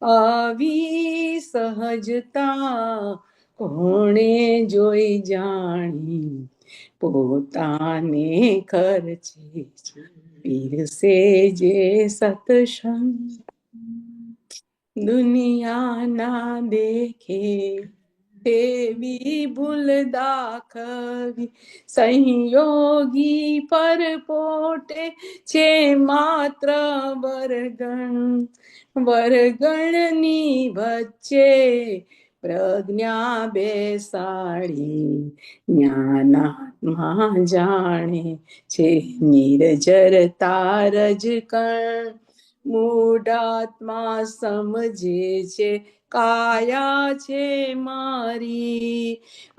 S4: આવી સહજતા કોણે જોઈ જાણી પોતાને ખર્ચે પીરસે જે સત્સંગ દુનિયાના દેખે તેવી ભૂલ દાખવી સંયોગી પરપોટે છે માત્ર વરગણની વચ્ચે પ્રજ્ઞા બેસાડી જ્ઞાનાત્મા જાણે છે નિર્જરતા રજકણ મૂઢાત્મા સમજે છે કાયા છે મારી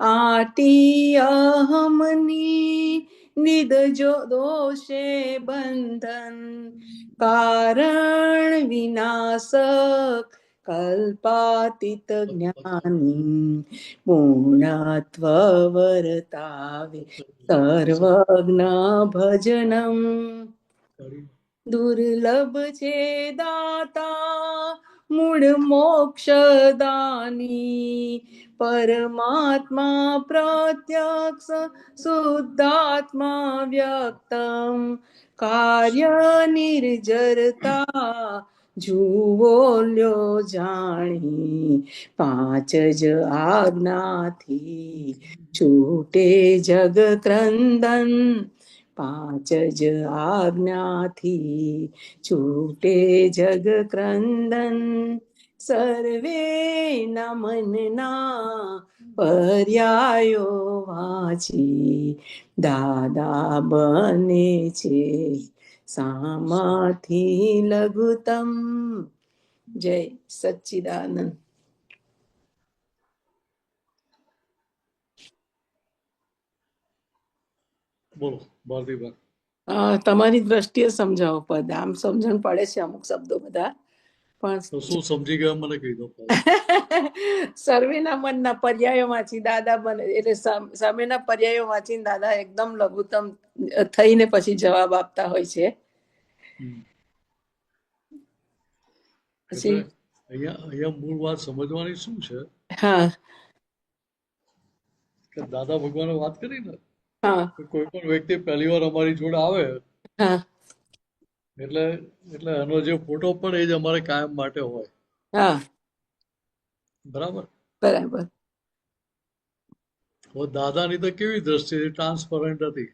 S4: આટી અહમની
S9: નિજ દોષે બંધન કારણ વિનાશક કલ્પાતીત જ્ઞાની પૂર્ણત્વ વર્તાવે સર્વજ્ઞ ભજનમ દુર્લભ છે દાતા મૂળ મોક્ષદાની પરમાત્મા પ્રત્યક્ષ શુદ્ધાત્મા વ્યક્તમ કાર્ય નિર્જરતા જુઓ લ્યો જાણી પાંચ જ આજ્ઞાથી છૂટે જગ ક્રંદન પાંચ જ આજ્ઞાથી છૂટે જગ ક્રંદન સર્વે મનના પર્યાયો વાંચી દાદા બને છે સામાથી લઘુત્તમ. જય સચ્ચિદાનંદ.
S1: બોલો ભારતીબેન.
S9: તમારી દ્રષ્ટિએ સમજાવો પદ. આમ સમજણ પડે છે અમુક શબ્દો બધા, પણ
S1: તો શું સમજી ગયા મને કહી દો.
S9: સર્વેના મનના પર્યાયો વાંચી દાદા બને, એટલે સામેના પર્યાયો વાંચીને દાદા એકદમ લઘુત્તમ થઈને પછી જવાબ આપતા હોય છે.
S1: એટલે અહીંયા મૂળ વાત સમજવાની શું છે
S9: હા
S1: કે દાદા ભગવાને વાત કરી ને
S9: હા
S1: કે કોઈ પણ વ્યક્તિ પહેલી વાર અમારી જોડે આવે
S9: હા
S1: એટલે એનો જે ફોટો પડે એ જ અમારે કાયમ માટે હોય.
S9: હા
S1: બરાબર.
S9: બરાબર.
S1: હવે દાદાની તો કેવી દ્રષ્ટિ ટ્રાન્સપરન્ટ હતી.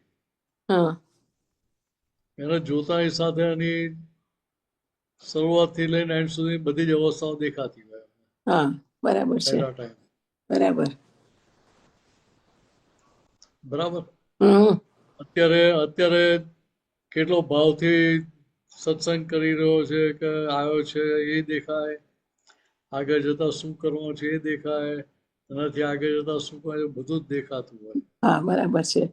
S9: હા
S1: એને જોતાની સાથે એની શરૂઆતથી લઈને એન્ડ સુધી બધી જ અવસ્થાઓ દેખાતી હોય.
S9: હા બરાબર છે.
S1: પહેલા ટાઈમ
S9: બરાબર.
S1: બરાબર.
S9: હમ
S1: અત્યારે કેટલો ભાવથી સત્સંગ કરી રહ્યો છે કે આવ્યો છે એ દેખાય, આગળ જતા શું કરવાનું છે એ દેખાય, એનાથી આગળ જતા શું કરવાનું બધું જ દેખાતું હોય.
S9: હા બરાબર છે.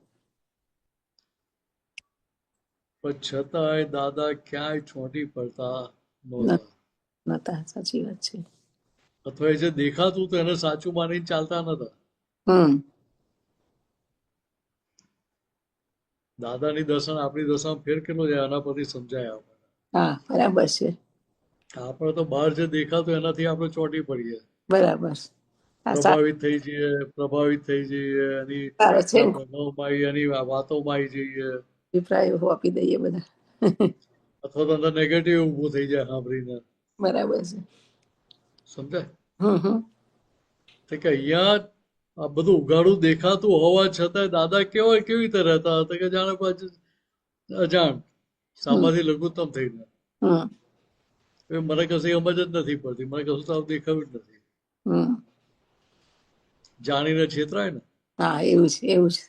S1: પણ છતાંય દાદા ક્યાંય ચોંટી પડતા નહોતા.
S9: નતા. સાચી વાત છે.
S1: અથવા એ જે દેખાતું તો એને સાચું માનીને ચાલતા નતા.
S9: હમ
S1: દાદાની દર્શન આપણી દર્શન ફેર કેટલો જાય એના પરથી સમજાય આપણને.
S9: હા બરાબર છે.
S1: આપણે તો બહાર જે દેખાતું એનાથી આપણે ચોંટી પડીએ,
S9: બરાબર.
S1: પ્રભાવિત થઈ જઈએ એની પ્રભાવમાં એની વાતોમાં આવી જઈએ,
S9: અભિપ્રાયો આપી દઈએ બધા.
S1: અથવા તો અંદર નેગેટિવ ઊભું થઈ જાય સાંભળીને.
S9: બરાબર છે.
S1: સમજાય
S9: હમ
S1: કે અહીંયા આ બધું ઉઘાડું દેખાતું હોવા છતાં દાદા કેવી રીતે રહેતા હતા કે જાણે પાછું અજાણ સામાથી લઘુત્તમ થઈને. મને કશું સમજ જ નથી પડતી, મને કશું તો દેખાયું જ નથી. જાણીને છેતરાય ને.
S9: હા એવું છે. એવું છે.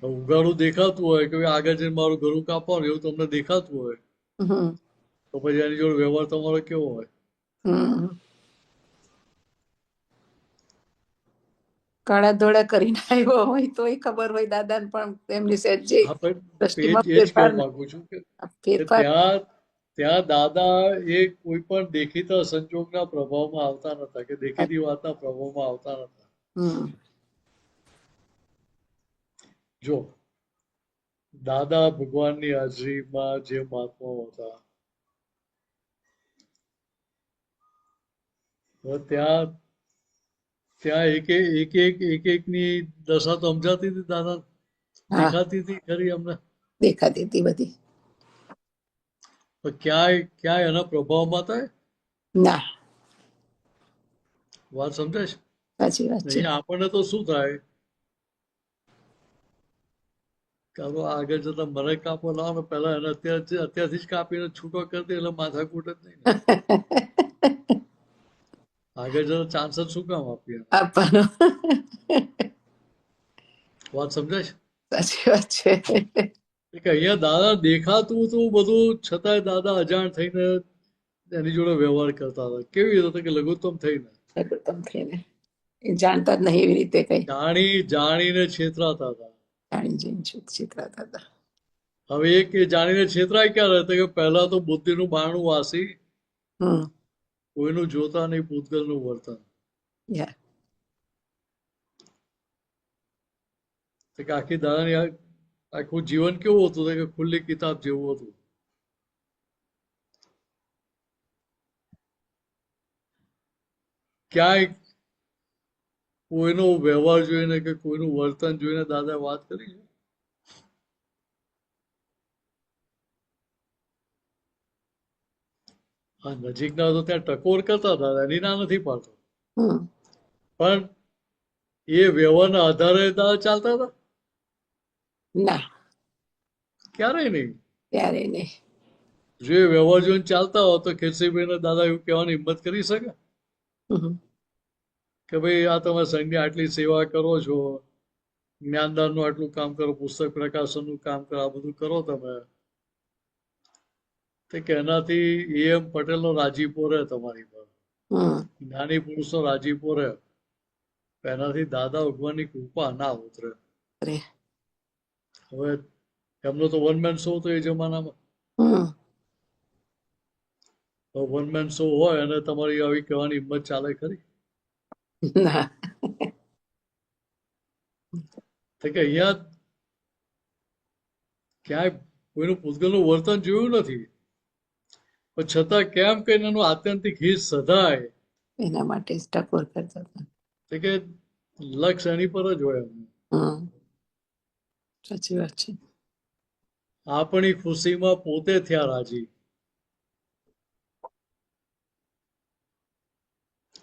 S1: ઉઘાડું દેખાતું હોય કે આગળ જઈને મારું ઘરું કાપવાનું એવું તમને દેખાતું હોય તો પછી એની જોડે વ્યવહાર તમારો કેવો હોય?
S9: કાળા ધોળા કરીને આવ્યો હોય તોય ખબર હોય દાદાને, પણ એમની સહેજે દ્રષ્ટિમાં
S1: એ જ કહેવા માંગુ છું કે ત્યાં દાદા એ કોઈ પણ દેખીતા સંજોગના પ્રભાવમાં આવતા નતા કે દેખીતી વાતના પ્રભાવમાં આવતા નતા. જો દાદા ભગવાનની હાજરીમાં જે મહાત્માઓ હતા ત્યાં એક ની દશા તો સમજાતી હતી દાદા, દેખાતી હતી ખરી અમને,
S9: દેખાતી હતી બધી.
S1: ક્યાંય એના પ્રભાવમાં થાય
S9: ના.
S1: વાત સમજાય છે?
S9: સાચી વાત છે.
S1: આપણને તો શું થાય કે આગળ જતા મને કાપો લાવો પેલા એને અત્યારથી જ કાપીને છૂટો કરી દે એટલે માથાકૂટ જ નહીં. આગળ જતા ચાન્સ જ શું કામ આપીએ
S9: આપવાનો?
S1: વાત સમજાય છે?
S9: સાચી વાત છે.
S1: કે અહીંયા દાદા દેખાતું હતું બધું છતાંય દાદા અજાણ થઈને એની જોડે વ્યવહાર કરતા હતા. કેવી રીતે કે લઘુત્તમ થઈને,
S9: લઘુત્તમ થઈને જાણતા જ નહીં એવી રીતે કઈ
S1: જાણીને છેતરાતા હતા.
S9: જાણી જઈને છેતરા દાદા.
S1: હવે એક એ જાણીને છેતરાય ક્યારે તો કે પહેલા તો બુદ્ધિનું બારણું વાસી,
S9: હમ
S1: કોઈનું જોતા નહીં પૂતગલનું વર્તન.
S9: યા
S1: તો કે આખી દાદાની આખું જીવન કેવું હતું તો કે ખુલ્લી કિતાબ જેવું હતું. ક્યાંય કોઈનો વ્યવહાર જોઈને કે કોઈનું વર્તન જોઈને દાદાએ વાત કરી છે? હા, નજીકના તો ત્યાં ટકોર કરતા હતા, એની ના નથી પાડતો,
S9: હમ
S1: પણ એ વ્યવહારના આધારે દાદા ચાલતા હતા?
S9: ના
S1: ક્યારેય નહીં.
S9: ત્યારે નહીં.
S1: જો એ વ્યવહાર જોઈને ચાલતા હોય તો ખેરસીભાઈને દાદા એવું કહેવાની હિંમત કરી શકે
S9: હમ
S1: કે ભાઈ આ તમે સંઘની આટલી સેવા કરો છો, જ્ઞાનદાનનું આટલું કામ કરો, પુસ્તક પ્રકાશનનું કામ કરો, આ બધું કરો તમે, તો કે એનાથી એમ પટેલનો રાજીપો રહે તમારી પર,
S9: હમ
S1: જ્ઞાની પુરુષનો રાજીપો રહે, એનાથી દાદા ભગવાનની કૃપા ના ઉતરે.
S9: અરે
S1: હવે એમનો તો વન મેન શો હતો એ જમાનામાં.
S9: હમ
S1: વન મેન શો હોય અને તમારી આવી કહેવાની હિંમત ચાલે ખરી?
S9: ના
S1: તો કે અહીંયા ક્યાંય કોઈનું પૂતગલનું વર્તન જોયું નથી, પણ છતાં કેમ કહીને એનું આત્યંતિક હિત સધાય,
S9: એના માટે જ ટકોર કરતા હતા.
S1: તો કે લક્ષ્ય એની પર જ હોય એમનું.
S9: હમ સાચી વાત છે.
S1: આપણી ખુશીમાં પોતે થયા રાજી.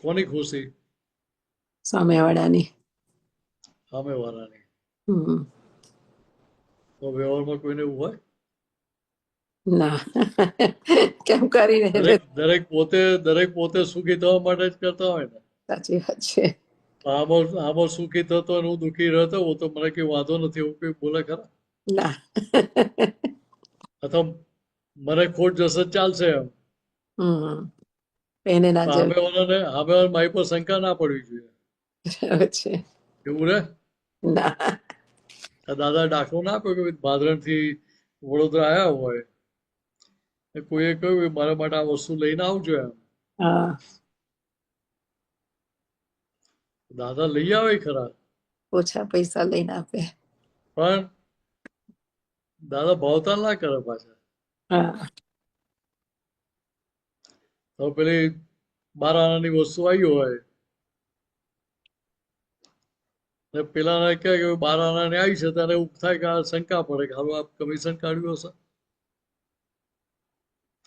S1: કોની ખુશી?
S9: સામેવાળાની.
S1: સામેવાળાની.
S9: હમ
S1: તો વ્યવહારમાં કોઈને એવું હોય?
S9: ના કેમ કરીને
S1: દરેક પોતે સુખી થવા માટે જ કરતા હોય ને.
S9: સાચી વાત છે.
S1: આમાં સુખી થતો અને હું દુઃખી રહેતો હું તો મને કઈ વાંધો નથી એવું કઈ બોલે ખરા?
S9: ના
S1: અથવા મને ખોટ જશે ચાલશે એમ.
S9: હમ એને ના
S1: સામેવાળાને મારી પર શંકા ના પડવી જોઈએ.
S9: છે
S1: એવું રે?
S9: ના
S1: દાદા દાખલો ના આપ્યો કે ભાદરણ થી વડોદરા આવ્યા હોય કોઈએ કહ્યું મારા માટે આ વસ્તુ લઈને આવજો એમ.
S9: હા
S1: દાદા લઈ આવે ખરા,
S9: ઓછા પૈસા લઈને આપે.
S1: પણ દાદા ભાવતાલ ના કરે પાછા.
S9: હા
S1: તો પેલી 12 આનાની વસ્તુ આવી હોય ને પેલાને કહે કે 12 આનાની આવી છે ત્યારે એવું થાય કે આ શંકા પડે કે હારું આ કમિશન કાઢ્યું હશે.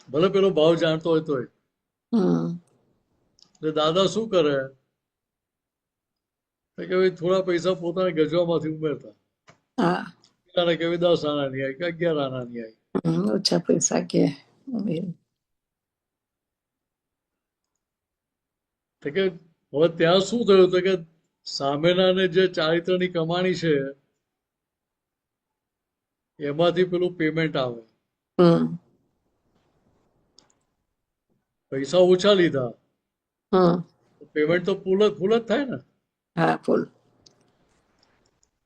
S1: ભલે પેલો ભાવ જાણતો હોય તોય.
S9: હમ
S1: એટલે દાદા શું કરે કે ભાઈ થોડા પૈસા પોતાના ગજવામાંથી ઉમેરતા.
S9: હા
S1: પેલાને કે 10 આનાની આવી કે 11 આનાની આવી.
S9: ઓછા પૈસા કે
S1: તો કે હવે ત્યાં શું થયું તો કે સામેનાને જે ચારિત્રની કમાણી છે એમાંથી પેલું પેમેન્ટ આવે.
S9: હમ
S1: પૈસા ઓછા લીધા,
S9: હમ
S1: પેમેન્ટ તો ફૂલ જ થાય ને.
S9: હા ફૂલ.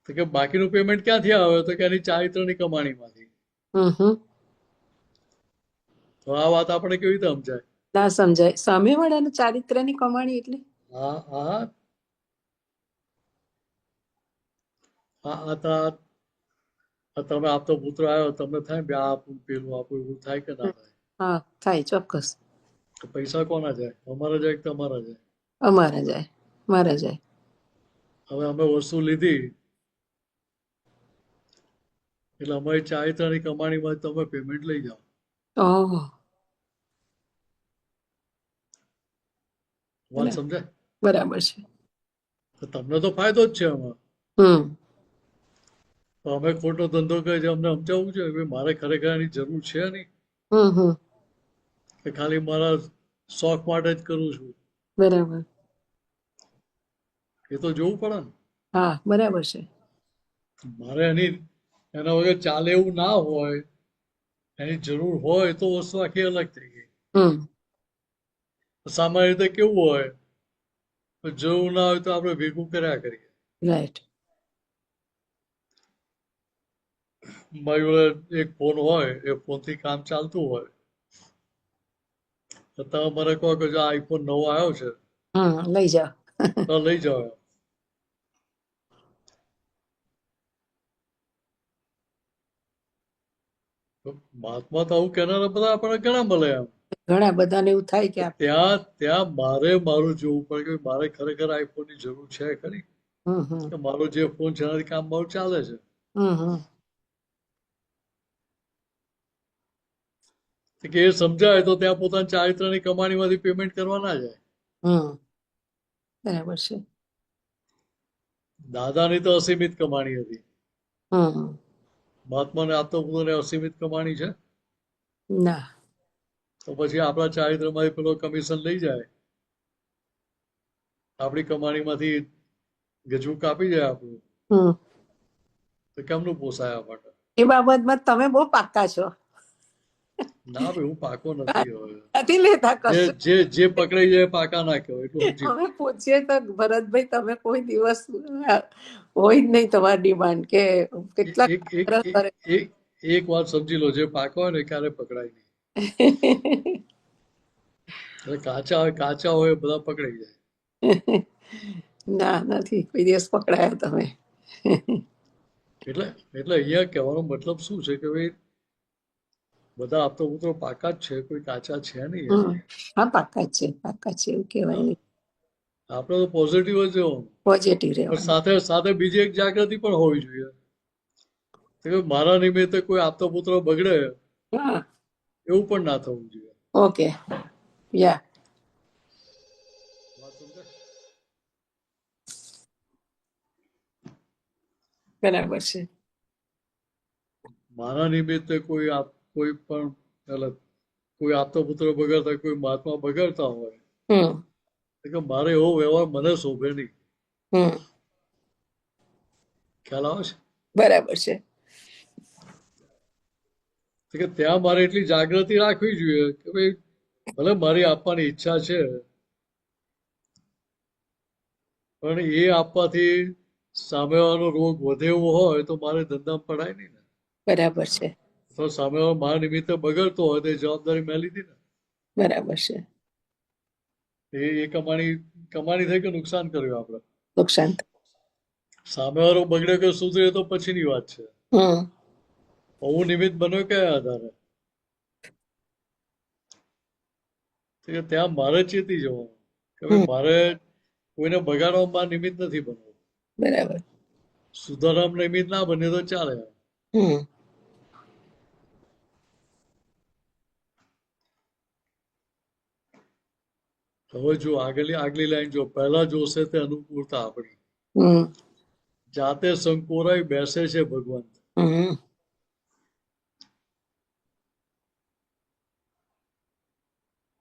S1: તો કે બાકીનું પેમેન્ટ ક્યાંથી આવે તો કે એની ચારિત્રની કમાણીમાંથી.
S9: હમ
S1: તો આ વાત આપણે કેવી રીતે સમજાય?
S9: ના સમજાય. સામેવાળાનું ચારિત્ર્યની કમાણી એટલે
S1: હા હા તમે આપતો પુત્ર આવ્યો તમને થાય બે આપું પેલું આપું એવું થાય કે ના થાય?
S9: હા થાય ચોક્કસ.
S1: તો પૈસા કોના જાય? અમારા જાય કે તમારા જાય?
S9: અમારા જાય, મારા જાય.
S1: હવે અમે વસ્તુ લીધી એટલે અમારી ચારિત્રની કમાણીમાં તમે પેમેન્ટ લઈ જાઓ.
S9: ઓહો
S1: વાત સમજાય?
S9: બરાબર છે.
S1: તો તમને તો ફાયદો જ છે આમાં.
S9: હમ
S1: તો અમે ખોટો ધંધો કરે છે અમને સમજાવવું છે કે મારે ખરેખર એની જરૂર છે નહીં,
S9: હમ
S1: કે ખાલી મારા શોખ માટે જ કરું છું.
S9: બરાબર.
S1: એ તો જોવું પડે ને.
S9: હા બરાબર છે.
S1: મારે એના વગર ચાલે એવું ના હોય, એની જરૂર હોય તો વસ્તુ આખી અલગ થઈ ગઈ.
S9: હમ
S1: સામાન્ય રીતે કેવું હોય જરૂર ના હોય તો આપણે ભેગું કર્યા કરીએ.
S9: રાઈટ.
S1: મારી જોડે એક ફોન હોય, એ ફોનથી કામ ચાલતું હોય, તો તમે મને કહો કે જો આઈફોન નવો આવ્યો છે
S9: લઈ જાઓ.
S1: તો લઈ જાઓ એમ. તો મહાત્મા તો આવું કહેનારા બધા આપણને ઘણા મળે એમ.
S9: ઘણા બધાને એવું થાય કે
S1: ત્યાં મારે મારું જોવું પડે કે મારે ખરેખર આઈફોનની જરૂર છે ખરી,
S9: હમ હમ
S1: કે મારો જે ફોન છે એનાથી કામ મારું ચાલે છે.
S9: હમ હમ
S1: તો કે એ સમજાય તો ત્યાં પોતાની ચારિત્રની કમાણીમાંથી પેમેન્ટ કરવા ના જાય.
S9: હમ બરાબર છે.
S1: દાદાની તો અસીમિત કમાણી હતી,
S9: હમ
S1: મહાત્માને આપતો પોતાને અસીમિત કમાણી છે.
S9: ના.
S1: તો પછી આપણા ચારિત્રમાંથી પેલો કમિશન લઈ જાય, આપણી કમાણીમાંથી ગજવું કાપી જાય આપણું,
S9: હમ
S1: તો કેમનું પોસાય આપણને?
S9: એ બાબતમાં તમે બહુ પાક્કા છો.
S1: ના ભાઈ, હું પાકો નથી હવે.
S9: નથી લેતા કશું.
S1: જે પકડાઈ જાય પાકા ના કહેવાય, એટલું સમજી લો.
S9: અમે પૂછીએ તો ભરતભાઈ તમે કોઈ દિવસ હોય જ નહીં તમારી ડિમાન્ડ કે કેટલા
S1: એક એક એક એક વાત સમજી લો, જે પાકા હોય ને એ ક્યારે પકડાય નહીં. એટલે કાચા હોય બધા પકડાઈ જાય.
S9: ના નથી કોઈ દિવસ પકડાયા તમે.
S1: એટલે અહીંયા કહેવાનો મતલબ શું છે કે ભાઈ બધા આપતો પુત્રો પાકા જ છે, કોઈ કાચા છે નહીં એમ.
S9: હા પાક્કા જ છે, પાક્કા છે, એવું કહેવાય નહીં.
S1: આપણે તો પોઝિટિવ જ રહેવું,
S9: પોઝિટિવ
S1: પણ
S9: રહેવાનું.
S1: સાથે સાથે બીજી એક જાગૃતિ પણ હોવી જોઈએ કે મારા નિમિત્તે કોઈ આપતો પુત્ર બગડે
S9: હા
S1: એવું પણ ના થવું જોઈએ.
S9: ઓકે યા
S1: વાત સમજાય?
S9: બરાબર છે.
S1: મારા નિમિત્તે કોઈ પણ એટલે કોઈ આપતો પુત્ર બગડતા, કોઈ મહાત્મા બગડતા હોય,
S9: હમ
S1: કે મારે એવો વ્યવહાર મને શોભે નહીં.
S9: હમ
S1: ખ્યાલ આવે છે?
S9: બરાબર છે.
S1: કે ત્યાં મારે એટલી જાગૃતિ રાખવી જોઈએ કે ભાઈ ભલે મારી આપવાની ઈચ્છા છે, પણ એ આપવાથી સામેવાળાનો રોગ વધે એવો હોય તો મારે ધંધામાં પડાય નહીં ને.
S9: બરાબર છે.
S1: તો સામેવાળો મારા નિમિત્તે બગડતો હોય તો એ જવાબદારી મેં લીધી ને.
S9: બરાબર છે.
S1: એ કમાણી થઈ કે નુકસાન કર્યું આપણે?
S9: નુકસાન.
S1: સામેવાળો બગડે કે સુધરે તો પછીની વાત છે.
S9: હમ
S1: હું નિમિત્ત બન્યો કયા આધારે? કે ત્યાં મારે ચેતી જવાનું કે ભાઈ મારે કોઈને બગાડવામાં નિમિત્ત નથી બનવું.
S9: બરાબર.
S1: સુધારવામાં નિમિત્ત ના બને તો ચાલે.
S9: હમ
S1: હવે જો આગલી લાઈન જો પહેલા જોશે તે અનુકૂળતા આપણી,
S9: હમ
S1: જાતે સંકોરાઈ બેસે છે ભગવાન.
S9: હમ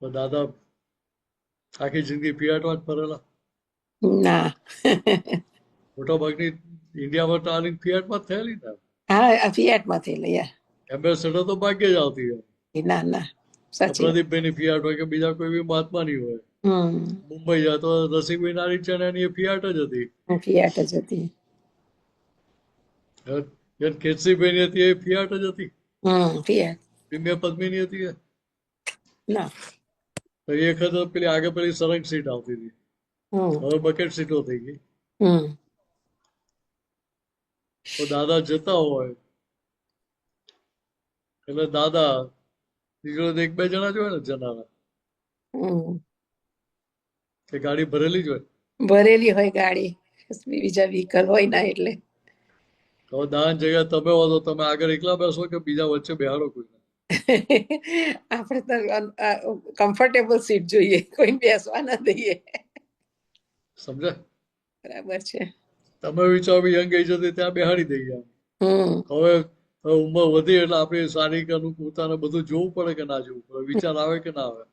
S1: તો દાદા આખી જિંદગી ફિયાટમાં જ ફરેલા.
S9: ના.
S1: મોટા ભાગની ઇન્ડિયામાં ટ્રાવેલિંગ ફિયાટમાં જ થયેલી ને.
S9: હા ફિયાટમાં થયેલા યાર.
S1: એમ્બેસેડર તો ભાગ્ય જ આવતી હોય.
S9: ના ના સાચી.
S1: પ્રદીપભાઈની ફિયાટ હોય કે બીજા કોઈ બી મહાત્માની હોય.
S9: હમ
S1: મુંબઈ જાય તો રસિકભાઈ નારીચંદ એ ફિયાટ જ હતી.
S9: ફિયાટ જ હતી.
S1: કેસરીભાઈની હતી એ ફિયાટ જ હતી.
S9: ફિયાટ.
S1: પ્રીમિયર પદ્મિની હતી
S9: ના.
S1: તો એ વખત પેલી આગળ પેલી સરંગ સીટ આવતી હતી, હવે બકેટ સીટો થઈ ગઈ. તો દાદા જતા હોય એટલે દાદા બીજો એક બે જણા જ હોય ને જનારા, કે ગાડી ભરેલી જ હોય.
S9: ભરેલી હોય ગાડી, બીજા વ્હીકલ હોય ના એટલે.
S1: હવે દાન જગ્યા તમે હો તો તમે આગળ એકલા બેસો કે બીજા વચ્ચે બેહાડો કોઈને?
S9: આપણે તો કમ્ફર્ટેબલ સીટ જોઈએ, કોઈ બેસવા ના દઈએ.
S1: સમજાય?
S9: બરાબર છે.
S1: તમે વિચારો યંગ એજ હતી ત્યાં બેહાડી દઈએ. હવે ઉંમર વધી એટલે આપણે શારીરિક અનુકૂળતાને બધું જોવું પડે કે ના જોવું પડે, વિચાર આવે કે ના આવે?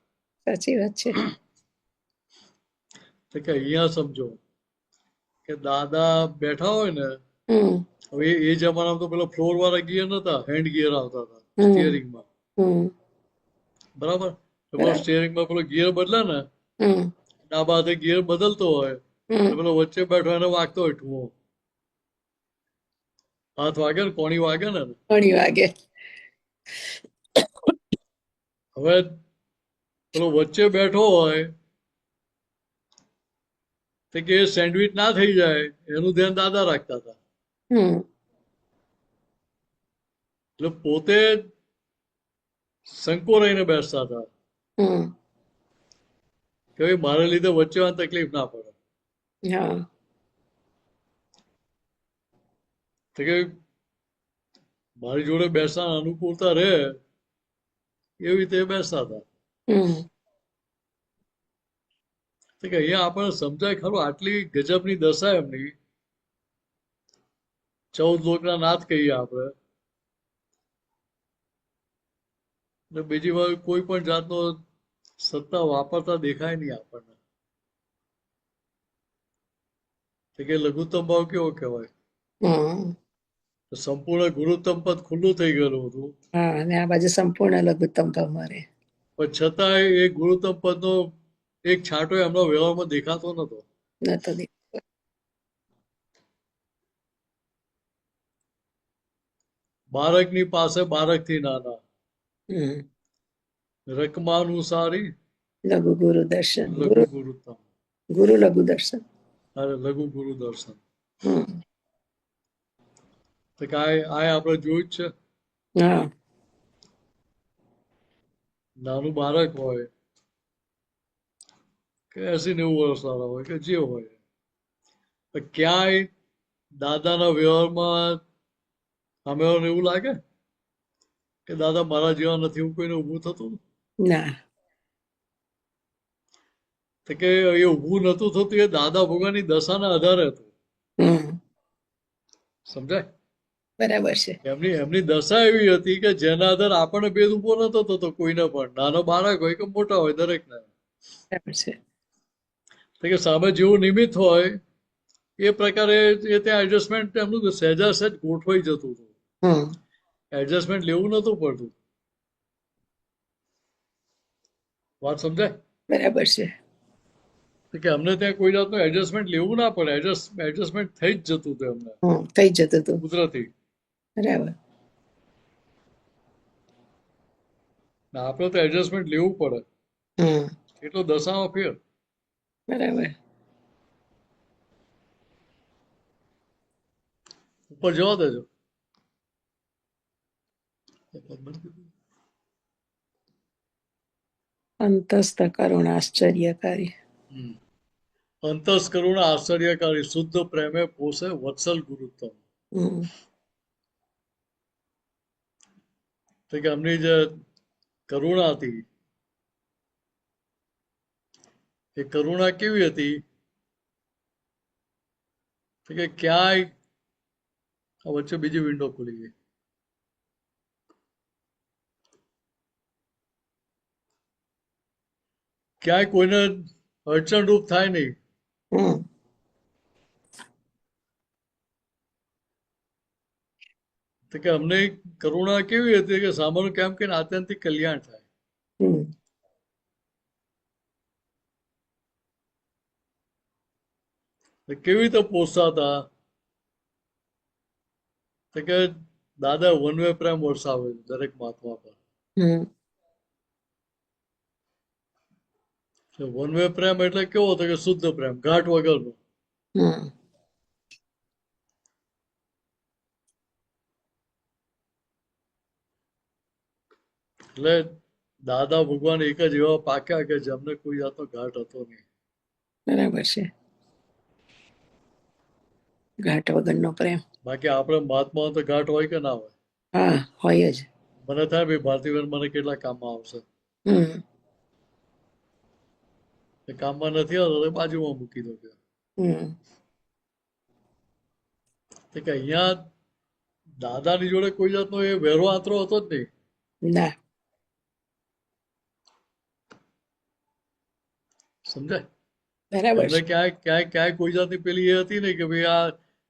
S9: સાચી વાત છે.
S1: કે અહીંયા સમજો કે દાદા બેઠા હોય ને, હવે એ જમાનામાં તો પેલા ફ્લોર વાળા ગિયર નતા, હેન્ડ ગિયર આવતા હતા સ્ટીયરિંગમાં. બરાબર? પેલો સ્ટીયરિંગમાં પેલો ગિયર બદલે ને, ડાબા હાથે ગિયર બદલતો હોય, પેલો વચ્ચે બેઠો એને વાગતો હોય ઠુઓ. હાથ વાગે ને કોણી વાગે ને.
S9: ઘણી વાગે.
S1: હવે પેલો વચ્ચે બેઠો હોય તો કે સેન્ડવિચ ના થઈ જાય એનું ધ્યાન દાદા રાખતા હતા.
S9: હમ
S1: એટલે પોતે સંકોરાઈને બેસતા હતા
S9: હમ
S1: કે ભાઈ મારે લીધે વચ્ચે તકલીફ ના પડે.
S9: હા
S1: તો કે મારી જોડે બેસવા અનુકૂળતા રહે એવી રીતે બેસતા હતા.
S9: હમ
S1: તો કે અહીંયા આપણને સમજાય ખરું આટલી ગજબની દશા એમની. 14 લોકના નાથ કહીએ આપણે. ને બીજી વાર કોઈ પણ જાતનો સત્તા વાપરતા દેખાય નહીં આપણને. તો કે લઘુત્તમ ભાવ કેવો કહેવાય?
S9: હમ
S1: સંપૂર્ણ ગુરુત્તમ પદ ખુલ્લું થઈ ગયેલું હતું,
S9: હા અને આ બાજુ સંપૂર્ણ લઘુત્તમ ભાવ મારે.
S1: પણ છતાંય એ ગુરુત્તમ પદનો એક છાંટો એમના વ્યવહારમાં દેખાતો નતો.
S9: નતો દેખાતો.
S1: બાળકની પાસે બાળકથી નાના,
S9: હમ
S1: રકમાનુસારી
S9: લઘુ ગુરુ દર્શન.
S1: લઘુ ગુરુત્તમ,
S9: ગુરુ લઘુ દર્શન.
S1: અરે લઘુ ગુરુ દર્શન.
S9: હમ
S1: તો કે આ આપણે જોયું જ છે.
S9: હા
S1: નાનું બાળક હોય કે 80-90 વર્ષ વાળા હોય કે જે હોય, પણ ક્યાંય દાદાના વ્યવહારમાં સામેવાળાને એવું લાગે કે દાદા મારા જેવા નથી, હું કોઈને ઊભું થતું.
S9: ના
S1: તો કે એ ઊભું નતું થતું એ દાદા ભગવાનની દશાના આધારે હતું.
S9: હમ
S1: સમજાય?
S9: બરાબર છે.
S1: એમની દશા એવી હતી કે જેના આધારે આપણને ભેદ ઉભો નતો થતો કોઈને પણ, નાનો બાળક હોય કે મોટા હોય દરેકને.
S9: બરાબર છે.
S1: તો કે સામે જેવું નિમિત્ત હોય એ પ્રકારે એ ત્યાં એડજસ્ટમેન્ટ એમનું સહેજા સહેજ ગોઠવાઈ જતું હતું.
S9: હમ
S1: એડજસ્ટમેન્ટ લેવું નતું પડતું. વાત સમજાય?
S9: બરાબર છે.
S1: તો કે અમને ત્યાં કોઈ જાતનું એડજસ્ટમેન્ટ લેવું ના પડે, એડજસ્ટમેન્ટ થઈ જ જતું હતું એમને
S9: થઈ જતું હતું.
S1: કુદરતી.
S9: બરાબર.
S1: ને આપણે તો એડજસ્ટમેન્ટ લેવું પડે,
S9: હમ
S1: એટલો દશામાં ફેર.
S9: બરાબર.
S1: ઉપર જવા દેજો.
S9: અંતસ્થ કરુણ આશ્ચર્યકારી.
S1: અંતસ કરુણા આશ્ચર્યકારી શુદ્ધ પ્રેમે પોષે વત્સલ ગુરુત્તમ.
S9: હમ
S1: તો કે એમની જે કરુણા હતી એ કરુણા કેવી હતી તો કે ક્યાંય આ વચ્ચે બીજી વિન્ડો ખુલી ગઈ. ક્યાંય કોઈને અડચણરૂપ થાય નહીં.
S9: હમ
S1: તો કે અમને કરુણા કેવી હતી કે સામાનું કેમ કે આત્યંતિક કલ્યાણ થાય.
S9: હમ
S1: તો કેવી રીતે પોષતા હતા તો કે દાદા વન વે પ્રેમ વરસાવે દરેક મહાત્મા પર.
S9: હમ
S1: વન વે પ્રેમ એટલે કેવો હતો કે શુદ્ધ પ્રેમ, ઘાટ વગરનો.
S9: હમ
S1: એટલે દાદા ભગવાન એક જ એવા પાક્યા કે જેમને કોઈ જાતનો ઘાટ હતો નહીં.
S9: બરાબર છે. ઘાટ વગરનો પ્રેમ.
S1: બાકી આપણે મહાત્માઓ તો ઘાટ હોય કે ના હોય.
S9: હા હોય જ.
S1: મને થાય ભાઈ ભારતીબેન મને કેટલા કામમાં આવશે,
S9: હમ
S1: એ કામમાં નથી આવતો તો બાજુમાં મૂકી દો.
S9: હમ
S1: કે અહીંયા દાદાની જોડે કોઈ જાતનો એ વેરો આતરો હતો જ નહીં.
S9: ના.
S1: સમજાય?
S9: બરાબર
S1: એમને
S9: છે.
S1: ક્યાંય કોઈ જાતની પેલી એ હતી નહીં કે ભાઈ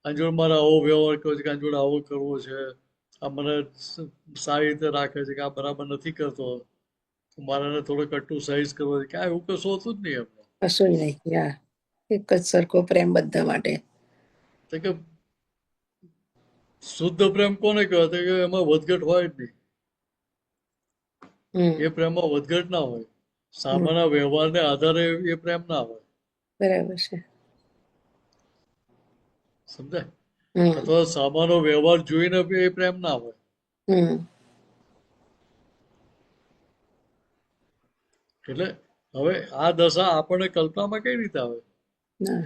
S1: આ જોડે મારે આવો વ્યવહાર કરવો છે કે આ જોડે આવો કરવો છે, આ મને સારી રીતે રાખે છે કે આ બરાબર નથી કરતો, મારે થોડો કટ્ટુ સહીજ કરવો છે, ક્યાંય એવું કશું હતું જ નહીં એમને.
S9: કશું જ નહીં. હા એક જ સરખો પ્રેમ બધા માટે.
S1: તો કે શુદ્ધ પ્રેમ કોને કહેવાય કે એમાં વધઘટ હોય જ નહીં.
S9: હમ
S1: એ પ્રેમમાં વધઘટ ના હોય. સામાન્ય વ્યવહારને આધારે એ પ્રેમ ના હોય.
S9: બરાબર છે.
S1: સમજાય?
S9: હમ
S1: અથવા સામાન્ય વ્યવહાર જોઈને બી એ પ્રેમ ના હોય.
S9: હમ
S1: એટલે હવે આ દશા આપણને કલ્પનામાં કઈ રીતે આવે?
S9: ના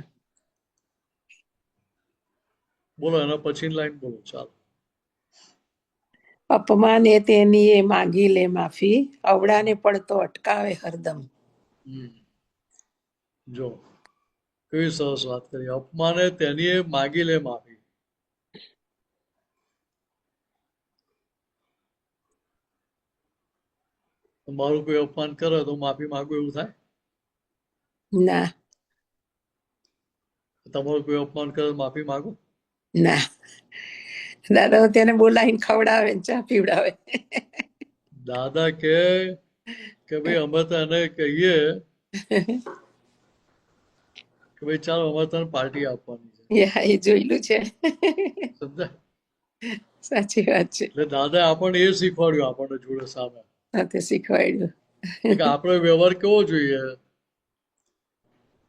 S1: બોલો એના પછીની લાઈન બોલો. ચાલો.
S9: અપમાન એ તેની એ માગી લે માફી, અવળાને પડતો અટકાવે હરદમ.
S1: જો કેવી સરસ વાત કરી. અપમાને તેની એ માગી લે માફી. મારું કોઈ અપમાન કરે તો માફી માંગુ એવું થાય?
S9: ના
S1: તમારું કોઈ અપમાન કરે તો માફી માંગો?
S9: ના દાદા તો તેને બોલાવીને ખવડાવે ને ચા પીવડાવે.
S1: દાદા કે ભાઈ અમે તો એને કહીએ કે ભાઈ ચાલો અમારે તને પાર્ટી આપવાની છે.
S9: યા એ જોયેલું છે.
S1: સમજાય?
S9: સાચી વાત છે.
S1: એટલે દાદા આપણને એ શીખવાડ્યું આપણને જોડે સામે
S9: સાથે શીખવાડ્યું.
S1: કે આપણે વ્યવહાર કેવો જોઈએ.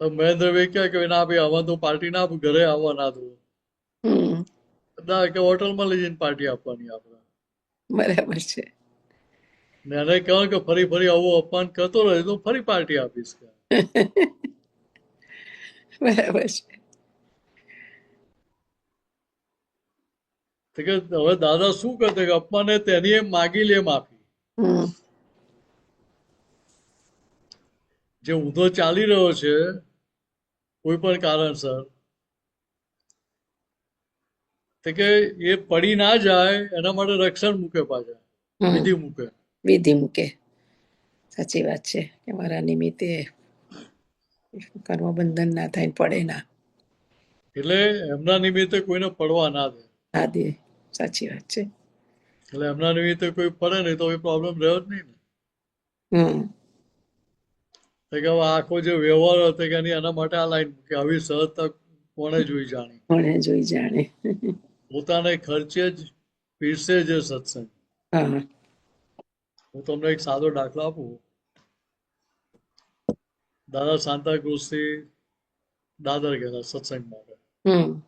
S1: તો મહેન્દ્રભાઈ કહે કે ના ભાઈ આમાં તો પાર્ટી ના આપું, ઘરે આવવા ના દઉં.
S9: હમ
S1: ના કે હોટલમાં લઈ જઈને પાર્ટી આપવાની આપણે.
S9: બરાબર છે.
S1: ને એને કહેવાનું કે ફરી ફરી આવું અપમાન કરતો રહે તો ફરી પાર્ટી આપીશ કે.
S9: બરાબર છે.
S1: તો કે હવે દાદા શું કરતે કે અપમાને તેની એમ માગી લે માફી.
S9: હમ
S1: જે ઊંધો ચાલી રહ્યો છે કોઈ પણ કારણસર, તો કે એ પડી ના જાય એના માટે રક્ષણ મૂકે પાછા,
S9: હમ
S1: વિધિ મૂકે.
S9: વિધિ મૂકે. સાચી વાત છે કે મારા નિમિત્તે કર્મ બંધન ના થાય, પડે ના.
S1: એટલે એમના નિમિત્તે કોઈને પડવા ના દે.
S9: હા દે. સાચી વાત છે.
S1: એટલે એમના નિમિત્તે કોઈ પડે નહીં તો એ પ્રોબ્લેમ રહ્યો જ નહીં ને.
S9: હમ
S1: તો કે હવે આખો જે વ્યવહાર હતો કે એના માટે આ લાઈન કે આવી સહજતા કોણે જોઈ જાણી.
S9: કોણે જોઈ જાણે.
S1: પોતાને ખર્ચે જ પીરસે જે સત્સંગ.
S9: હા
S1: હું તમને એક સાદો દાખલો આપું. દાદા સાંતાક્રુઝ થી દાદર ગયેલા સત્સંગ માટે.
S9: હમ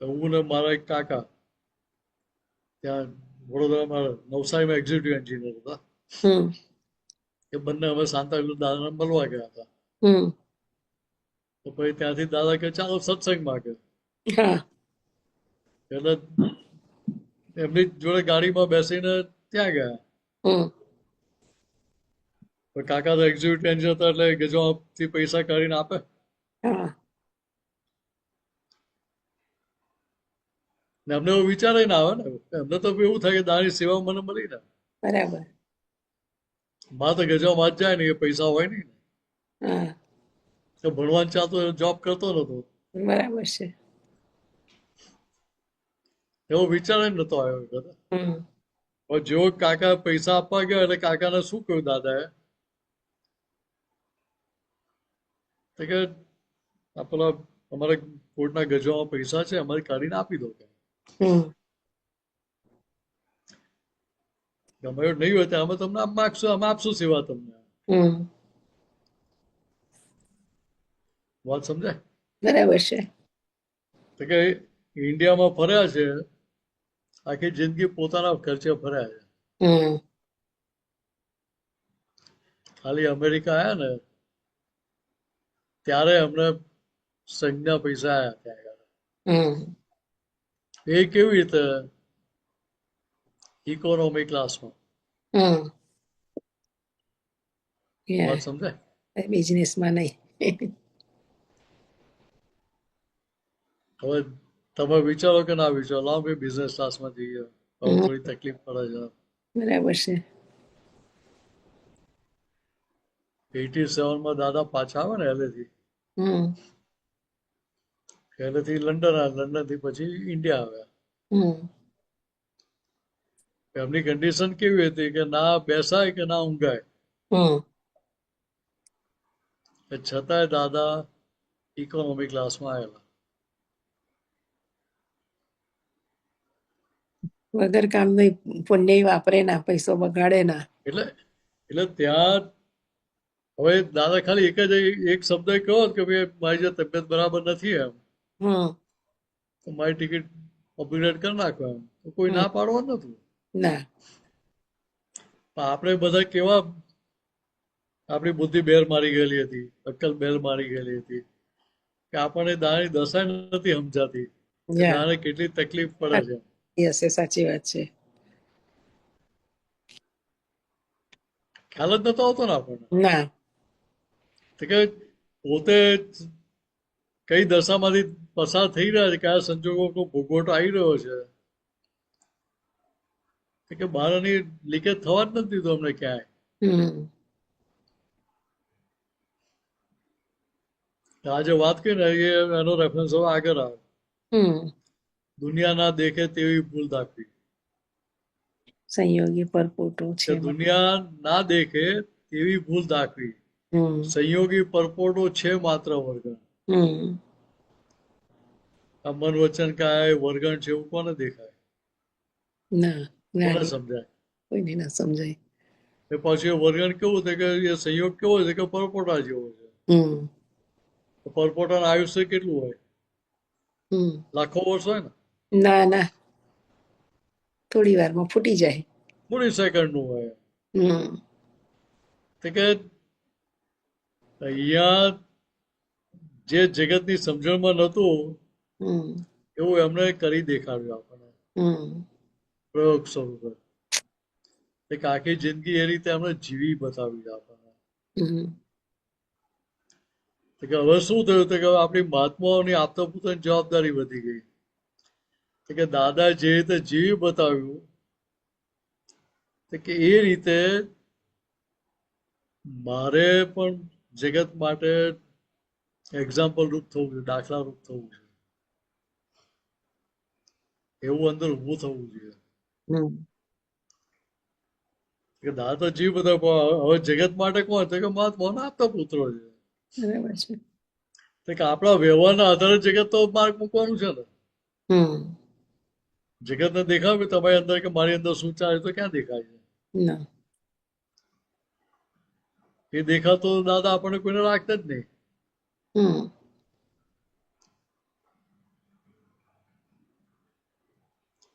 S1: તો હું ને મારા એક કાકા ત્યાં વડોદરામાં નવસારીમાં એક્ઝિક્યુટિવ એન્જિનિયર હતા.
S9: હમ
S1: એ બંને અમે સાંતાક્રુઝ દાદાને મળવા ગયા હતા.
S9: હમ
S1: તો પછી ત્યાંથી દાદા કે ચાલો સત્સંગમાં કે.
S9: હા
S1: એટલે એમની જોડે ગાડીમાં બેસીને ત્યાં ગયા.
S9: હમ
S1: પણ કાકા તો એક્ઝિક્યુટિવ એન્જિનિયર હતા એટલે ગજવાથી પૈસા કાઢીને આપે.
S9: હા
S1: ને અમને એવું વિચારે ના આવે ને. એમને તો એવું થાય કે દાની સેવા મને મળી ને.
S9: બરાબર.
S1: માં તો ગજવામાં જ જાય ને એ પૈસા હોય નહીં.
S9: હા
S1: તો ભણવાનું ચાલતો જોબ કરતો નતો.
S9: બરાબર છે.
S1: એવો વિચાર જ નતો આવ્યો દાદા.
S9: હમ
S1: પણ જેવો કાકા પૈસા આપવા ગયા એટલે કાકાને શું કહ્યું દાદાએ તો કે આ પેલા અમારે કોર્ટના ગજવામાં પૈસા છે અમારે કાઢીને આપી દો કે.
S9: હમ
S1: ગમે એવું નહીં હોય તો અમે તમને આમ માગશું, અમે આપશું સેવા તમને.
S9: હમ
S1: વાત સમજાય?
S9: બરાબર છે.
S1: તો કે ઇન્ડિયામાં ફર્યા છે, આખી જિંદગી પોતાના ખર્ચે ફર્યા છે.
S9: હમ
S1: ખાલી અમેરિકા આવ્યા ને ત્યારે અમને સંઘના પૈસા આવ્યા ત્યાં આગળ.
S9: હમ
S1: એ કેવી રીતે? ઇકોનોમી ક્લાસમાં.
S9: હમ
S1: વાત સમજાય?
S9: બિઝનેસમાં નહીં.
S1: હવે તમે વિચારો કે ના વિચારો, લાવો ભાઈ બિઝનેસ ક્લાસમાં જઈએ, હવે થોડી તકલીફ પડે છે.
S9: બરાબર છે.
S1: 87માં દાદા પાછા આવે ને LA થી.
S9: હમ
S1: LA થી લંડન આવ્યા, લંડન થી પછી ઇન્ડિયા આવ્યા.
S9: હમ
S1: એમની કન્ડિશન કેવી હતી કે ના બેસાય કે ના ઊંઘાય.
S9: હમ
S1: છતાંય દાદા ઇકોનોમી ક્લાસમાં આવેલા.
S9: વગર કામનું પુણ્ય વાપરે ના, પૈસો બગાડે ના.
S1: એટલે ત્યાં હવે દાદા ખાલી એક શબ્દ કહો કે ભાઈ મારી જે તબિયત બરાબર નથી એમ,
S9: હમ
S1: તો મારી ટિકિટ અપગ્રેડ કરી નાખો એમ, તો કોઈ ના પાડવાનું નતું.
S9: ના.
S1: પણ આપણે બધા કેવા, આપણી બુદ્ધિ બેર મારી ગયેલી હતી, અક્કલ બેર મારી ગયેલી હતી કે આપણને દાદાની દશા નથી સમજાતી કે
S9: યા
S1: દાદાને કેટલી તકલીફ પડે છે.
S9: યસ, એ સાચી વાત છે.
S1: ખ્યાલ જ નતો આવતો ને આપણને
S9: ના.
S1: તો કે પોતે કઈ દશામાંથી પસાર થઈ રહ્યા છે, કયા સંજોગો ભોગવટો આવી રહ્યો છે, તો કે બહારની લીકેજ થવા જ નથી દીધું અમને ક્યાંય.
S9: હમ
S1: આજે વાત કરી ને એનો રેફરન્સ હવે આગળ આવે.
S9: હમ
S1: દુનિયા ના દેખે તેવી ભૂલ દાખવી.
S9: સંયોગી પરપોટો
S1: કે
S9: છે.
S1: દુનિયા ના દેખે તેવી ભૂલ દાખવી.
S9: હમ
S1: સંયોગી પરપોટો છે માત્ર વર્ગણ.
S9: હમ
S1: આ મન વચન કાય વર્ગણ છે એવું કોને દેખાય,
S9: ના.
S1: કોને
S9: ના,
S1: સમજાય?
S9: કોઈને ના સમજાય.
S1: એ પછી એ વર્ગણ કેવું છે કે એ સંયોગ કેવો છે કે પરપોટા જેવો છે.
S9: હમ
S1: પરપોટાનું આયુષ્ય કેટલું હોય?
S9: હમ
S1: લાખો વર્ષ હોય ને,
S9: ના. ના, થોડી વારમાં ફૂટી જાય.
S1: થોડી સેકન્ડ નું હોય.
S9: હમ
S1: તો કે અહીંયા જે જગતની સમજણમાં નતું
S9: હમ
S1: એવું એમણે કરી દેખાડ્યું આપણને
S9: હમ
S1: પ્રયોગ સ્વરૂપે. એક આખી જિંદગી એ રીતે એમણે જીવી બતાવી આપણને.
S9: હમ
S1: તો કે હવે શું થયું કે હવે આપણી મહાત્માઓની આપતા પોતાની જવાબદારી વધી ગઈ. તો કે દાદા જે રીતે જીવી બતાવ્યું તો કે એ રીતે મારે પણ જગત માટે એક્ઝામ્પલ રૂપ થવું જોઈએ, દાખલા રૂપ થવું જોઈએ, એવું અંદર ઊભું થવું જોઈએ.
S9: હમ
S1: કે દાદા તો જીવ બધા હવે જગત માટે કોણ છે કે મહાત્માઓના આપતા પુત્રો છે.
S9: બરાબર છે.
S1: તો કે આપણા વ્યવહારના આધારે જગત તો માર્ગ મૂકવાનું છે ને.
S9: હમ
S1: જગતને દેખાવે તમારી અંદર કે મારી અંદર શું ચાલે તો ક્યાં દેખાય છે?
S9: ના.
S1: એ દેખાતો દાદા આપણને કોઈને રાખતા જ નહીં.
S9: હમ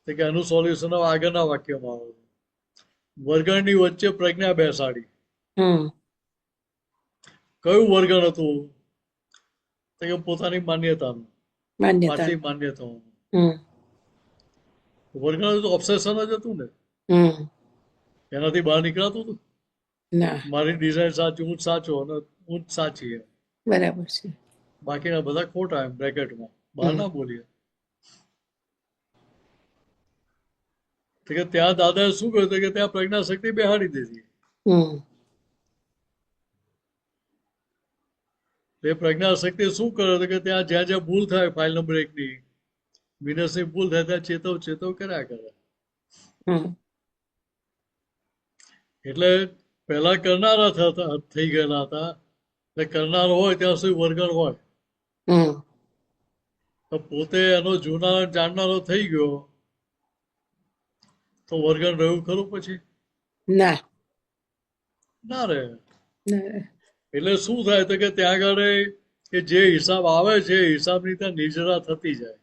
S1: તો કે એનું સોલ્યુશન હવે આગળના વાક્યમાં આવે. વર્ગણની વચ્ચે પ્રજ્ઞા બેસાડી.
S9: હમ
S1: કયું વર્ગણ હતું? તો કે પોતાની માન્યતાનું,
S9: માન્યતા.
S1: આટલી માન્યતાઓ.
S9: હમ
S1: વર્ગણ તો ઓબ્સેશન જ હતું ને,
S9: હમ
S1: એનાથી બહાર નીકળાતું હતું.
S9: ના.
S1: મારી ડિઝાઇન સાચી, હું જ સાચો અને હું જ સાચી એમ.
S9: બરાબર છે.
S1: બાકીના બધા ખોટા એમ બ્રેકેટમાં બહાર ના બોલીએ. તો કે ત્યાં દાદાએ શું કહ્યું કે ત્યાં પ્રજ્ઞા શક્તિ બેહાડી દીધી.
S9: હમ
S1: એ પ્રજ્ઞા શક્તિ શું કરે કે ત્યાં જ્યાં જ્યાં ભૂલ થાય ફાઇલ નંબર 1 ની મિનસની ભૂલ થાય ત્યાં ચેતવ કર્યા કરે.
S9: હમ
S1: એટલે પહેલા કરનારા થઈ ગયેલા હતા, એટલે કરનાર હોય ત્યાં સુધી વર્ગણ હોય.
S9: હમ
S1: તો પોતે એનો જૂના જાણનારો થઈ ગયો તો વર્ગણ રહ્યું ખરું પછી?
S9: ના.
S1: ના રે.
S9: ના.
S1: એટલે શું થાય તો કે ત્યાં આગળ કે જે હિસાબ આવે છે એ હિસાબની ત્યાં નિર્જરા થતી જાય.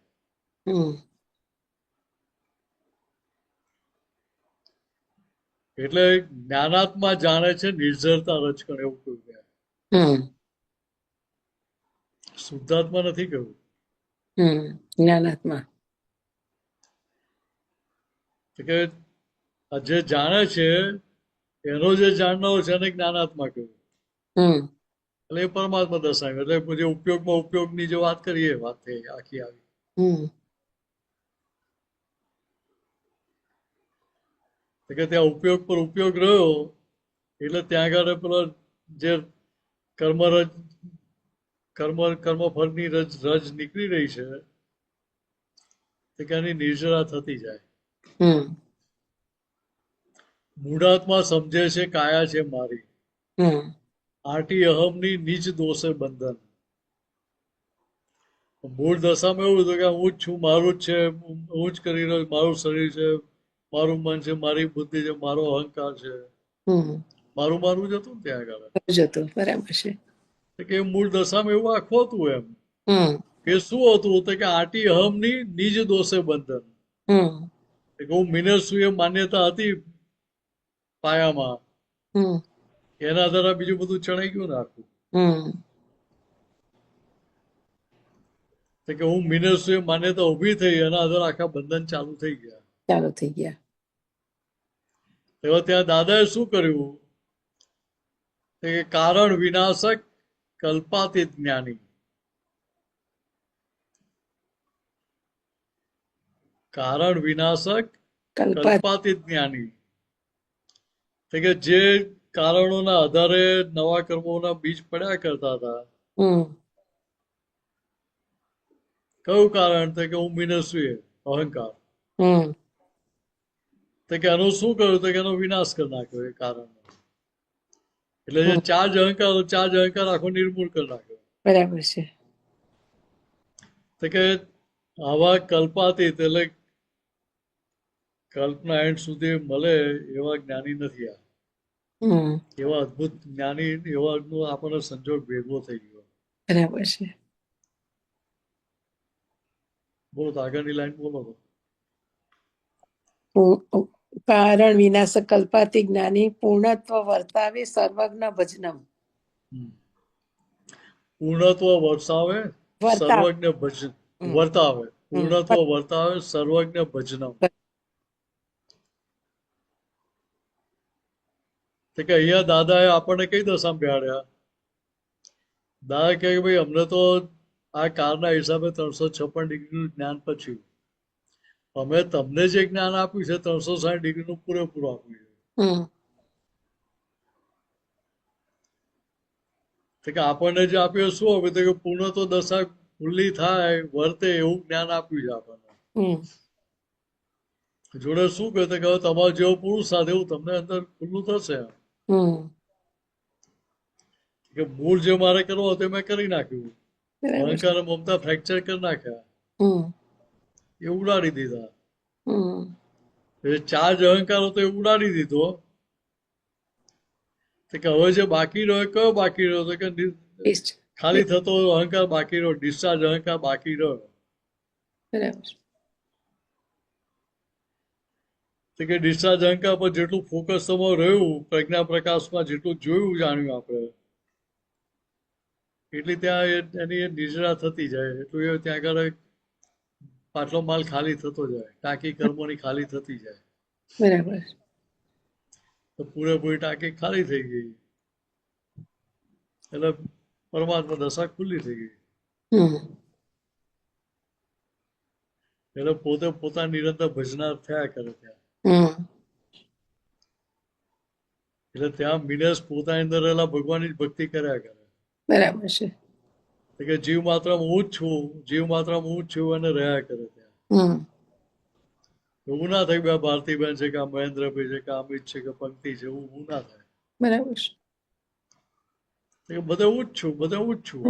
S9: હમ
S1: એટલે જ્ઞાનાત્મા જાણે છે નિર્જરતા રચકણ એવું કહ્યું.
S9: હમ
S1: શુદ્ધાત્મા નથી કહ્યું.
S9: જ્ઞાનાત્મા.
S1: કે જે જાણે છે એનો જે જાણનારો છે એને જ્ઞાનાત્મા કહ્યું. એટલે એ પરમાત્મા દર્શાવ્યું. એટલે જે ઉપયોગની જે વાત કરીએ એ વાત થઈ આખી આવી. કે ત્યાં ઉપયોગ પર ઉપયોગ રહ્યો એટલે ત્યાં આગળ પેલો જે કર્મફળની રજ નીકળી રહી છે કે એની નિર્જરા થતી જાય. મૂઢાત્મા સમજે છે કાયા છે મારી, આટી અહમની નીચ દોષે બંધન. મૂળ દશામાં એવું હતું કે હું જ છું, મારું જ છે, હું જ કરી રહ્યો, મારું શરીર છે, મારું મન છે, મારી બુદ્ધિ છે, મારો અહંકાર છે,
S9: હમ
S1: મારું મારું જ હતું ને ત્યાં આગળ.
S9: જતું બરાબર છે.
S1: તો કે મૂળ દશામાં એવું આખું હતું એમ
S9: હમ
S1: કે શું હતું તો કે આટી અહમની નિજ દોષે બંધન.
S9: હમ
S1: કે હું મિનરસુએ માન્યતા હતી પાયામાં,
S9: હમ
S1: એના દ્વારા બીજું બધું ચણાઈ ગયું ને આખું.
S9: હમ
S1: તો કે હું મિનરસુએ માન્યતા ઊભી થઈ, એના આધારે આખા બંધન ચાલુ થઈ ગયા.
S9: ચાલુ થઈ ગયા.
S1: એવા ત્યાં દાદાએ શું કર્યું કે કારણ વિનાશક કલ્પાતીત જ્ઞાની. કારણ વિનાશક
S9: કલ્પા
S1: કલ્પાતીત જ્ઞાની. તો કે જે કારણોના આધારે નવા કર્મોના બીજ પડ્યા કરતા હતા.
S9: હમ
S1: કયું કારણ તો કે હું મિનસ્વી અહંકાર.
S9: હમ
S1: તો કે એનું શું કર્યું તો કે એનો વિનાશ કરી નાખ્યો એ કારણ. એટલે જે ચાર્જ અહંકાર આખો નિર્મૂળ કરી નાખ્યો.
S9: બરાબર છે.
S1: તો કે આવા કલ્પાતીત એટલે કલ્પના એન્ડ સુધી મળે એવા જ્ઞાની નથી આ.
S9: હમ
S1: એવા અદભુત જ્ઞાની એવા આપણને સંજોગ ભેગો થઈ ગયો.
S9: બરાબર છે.
S1: બોલો તો આગળની લાઈન બોલો તો.
S9: કારણ વિનાશ કલ્પાતી જ્ઞાની પૂર્ણત્વ વર્તાવે સર્વજ્ઞ ભજનમ.
S1: પૂર્ણત્વ વર્તાવે સર્વજ્ઞ ભજન વર્તાવે. પૂર્ણત્વ વર્તાવે સર્વજ્ઞ ભજનમ. તો કે અહીંયા દાદાએ આપણને કઈ દશા બેહાડ્યા. દાદા કહે ભાઈ અમને તો આ કારના હિસાબે 356 ડિગ્રીનું જ્ઞાન પછી અમે તમને જે જ્ઞાન આપ્યું છે 360 ડિગ્રીનું પૂરેપૂરું આપ્યું છે. તો કે આપણને જે આપ્યું શું આપ્યું તો કે પૂર્ણ તો દશા ખુલ્લી થાય વર્તે એવું જ્ઞાન આપ્યું છે આપણને. જોડે શું કહે કે હવે તમારો જેવો પુરુષ સાથે એવું તમને અંદર ખુલ્લું થશે. કે મૂળ જે મારે કરવો હતો મેં કરી નાખ્યું. અહંકાર અને મમતા ફ્રેક્ચર કરી નાખ્યા, એ ઉડાડી દીધા. ચાર્જ અહંકાર હતો એ ઉડાડી દીધો. તો કે હવે જે બાકી રહ્યો કયો બાકી રહ્યો તો કે ખાલી થતો અહંકાર બાકી રહ્યો, ડિસ્ચાર્જ અહંકાર બાકી રહ્યો. તો કે ડિસ્ચાર્જ અહંકાર પર જેટલું ફોકસ તમારું રહ્યું, પ્રજ્ઞા પ્રકાશમાં જેટલું જોયું જાણ્યું આપણે, એટલી ત્યાં એની નિજરા થતી જાય, એટલું એ ત્યાં આગળ પાટલો માલ ખાલી થતો જાય, ટાંકી કર્મોની ખાલી થતી જાય.
S9: બરાબર.
S1: તો પૂરેપૂરી ટાંકી ખાલી થઈ ગઈ એટલે પરમાત્મા દશા ખુલ્લી થઈ ગઈ. એટલે પોતે પોતાની નિરંતર ભજનાર થયા કરે ત્યાં. એટલે ત્યાં મિનસ પોતાની અંદર રહેલા ભગવાનની જ ભક્તિ કર્યા કરે.
S9: બરાબર છે.
S1: કે જીવ માત્રામાં હું જ છું, જીવ માત્રામાં હું જ છું અને રહ્યા કરે ત્યાં. એવું ના થાય કે ભારતીબેન છે કે આ મહેન્દ્રભાઈ છે કે અમિત છે કે પંક્તિ છે, એવું ના થાય.
S9: બરાબર
S1: છે. બધે હું જ છું, બધે હું જ છું.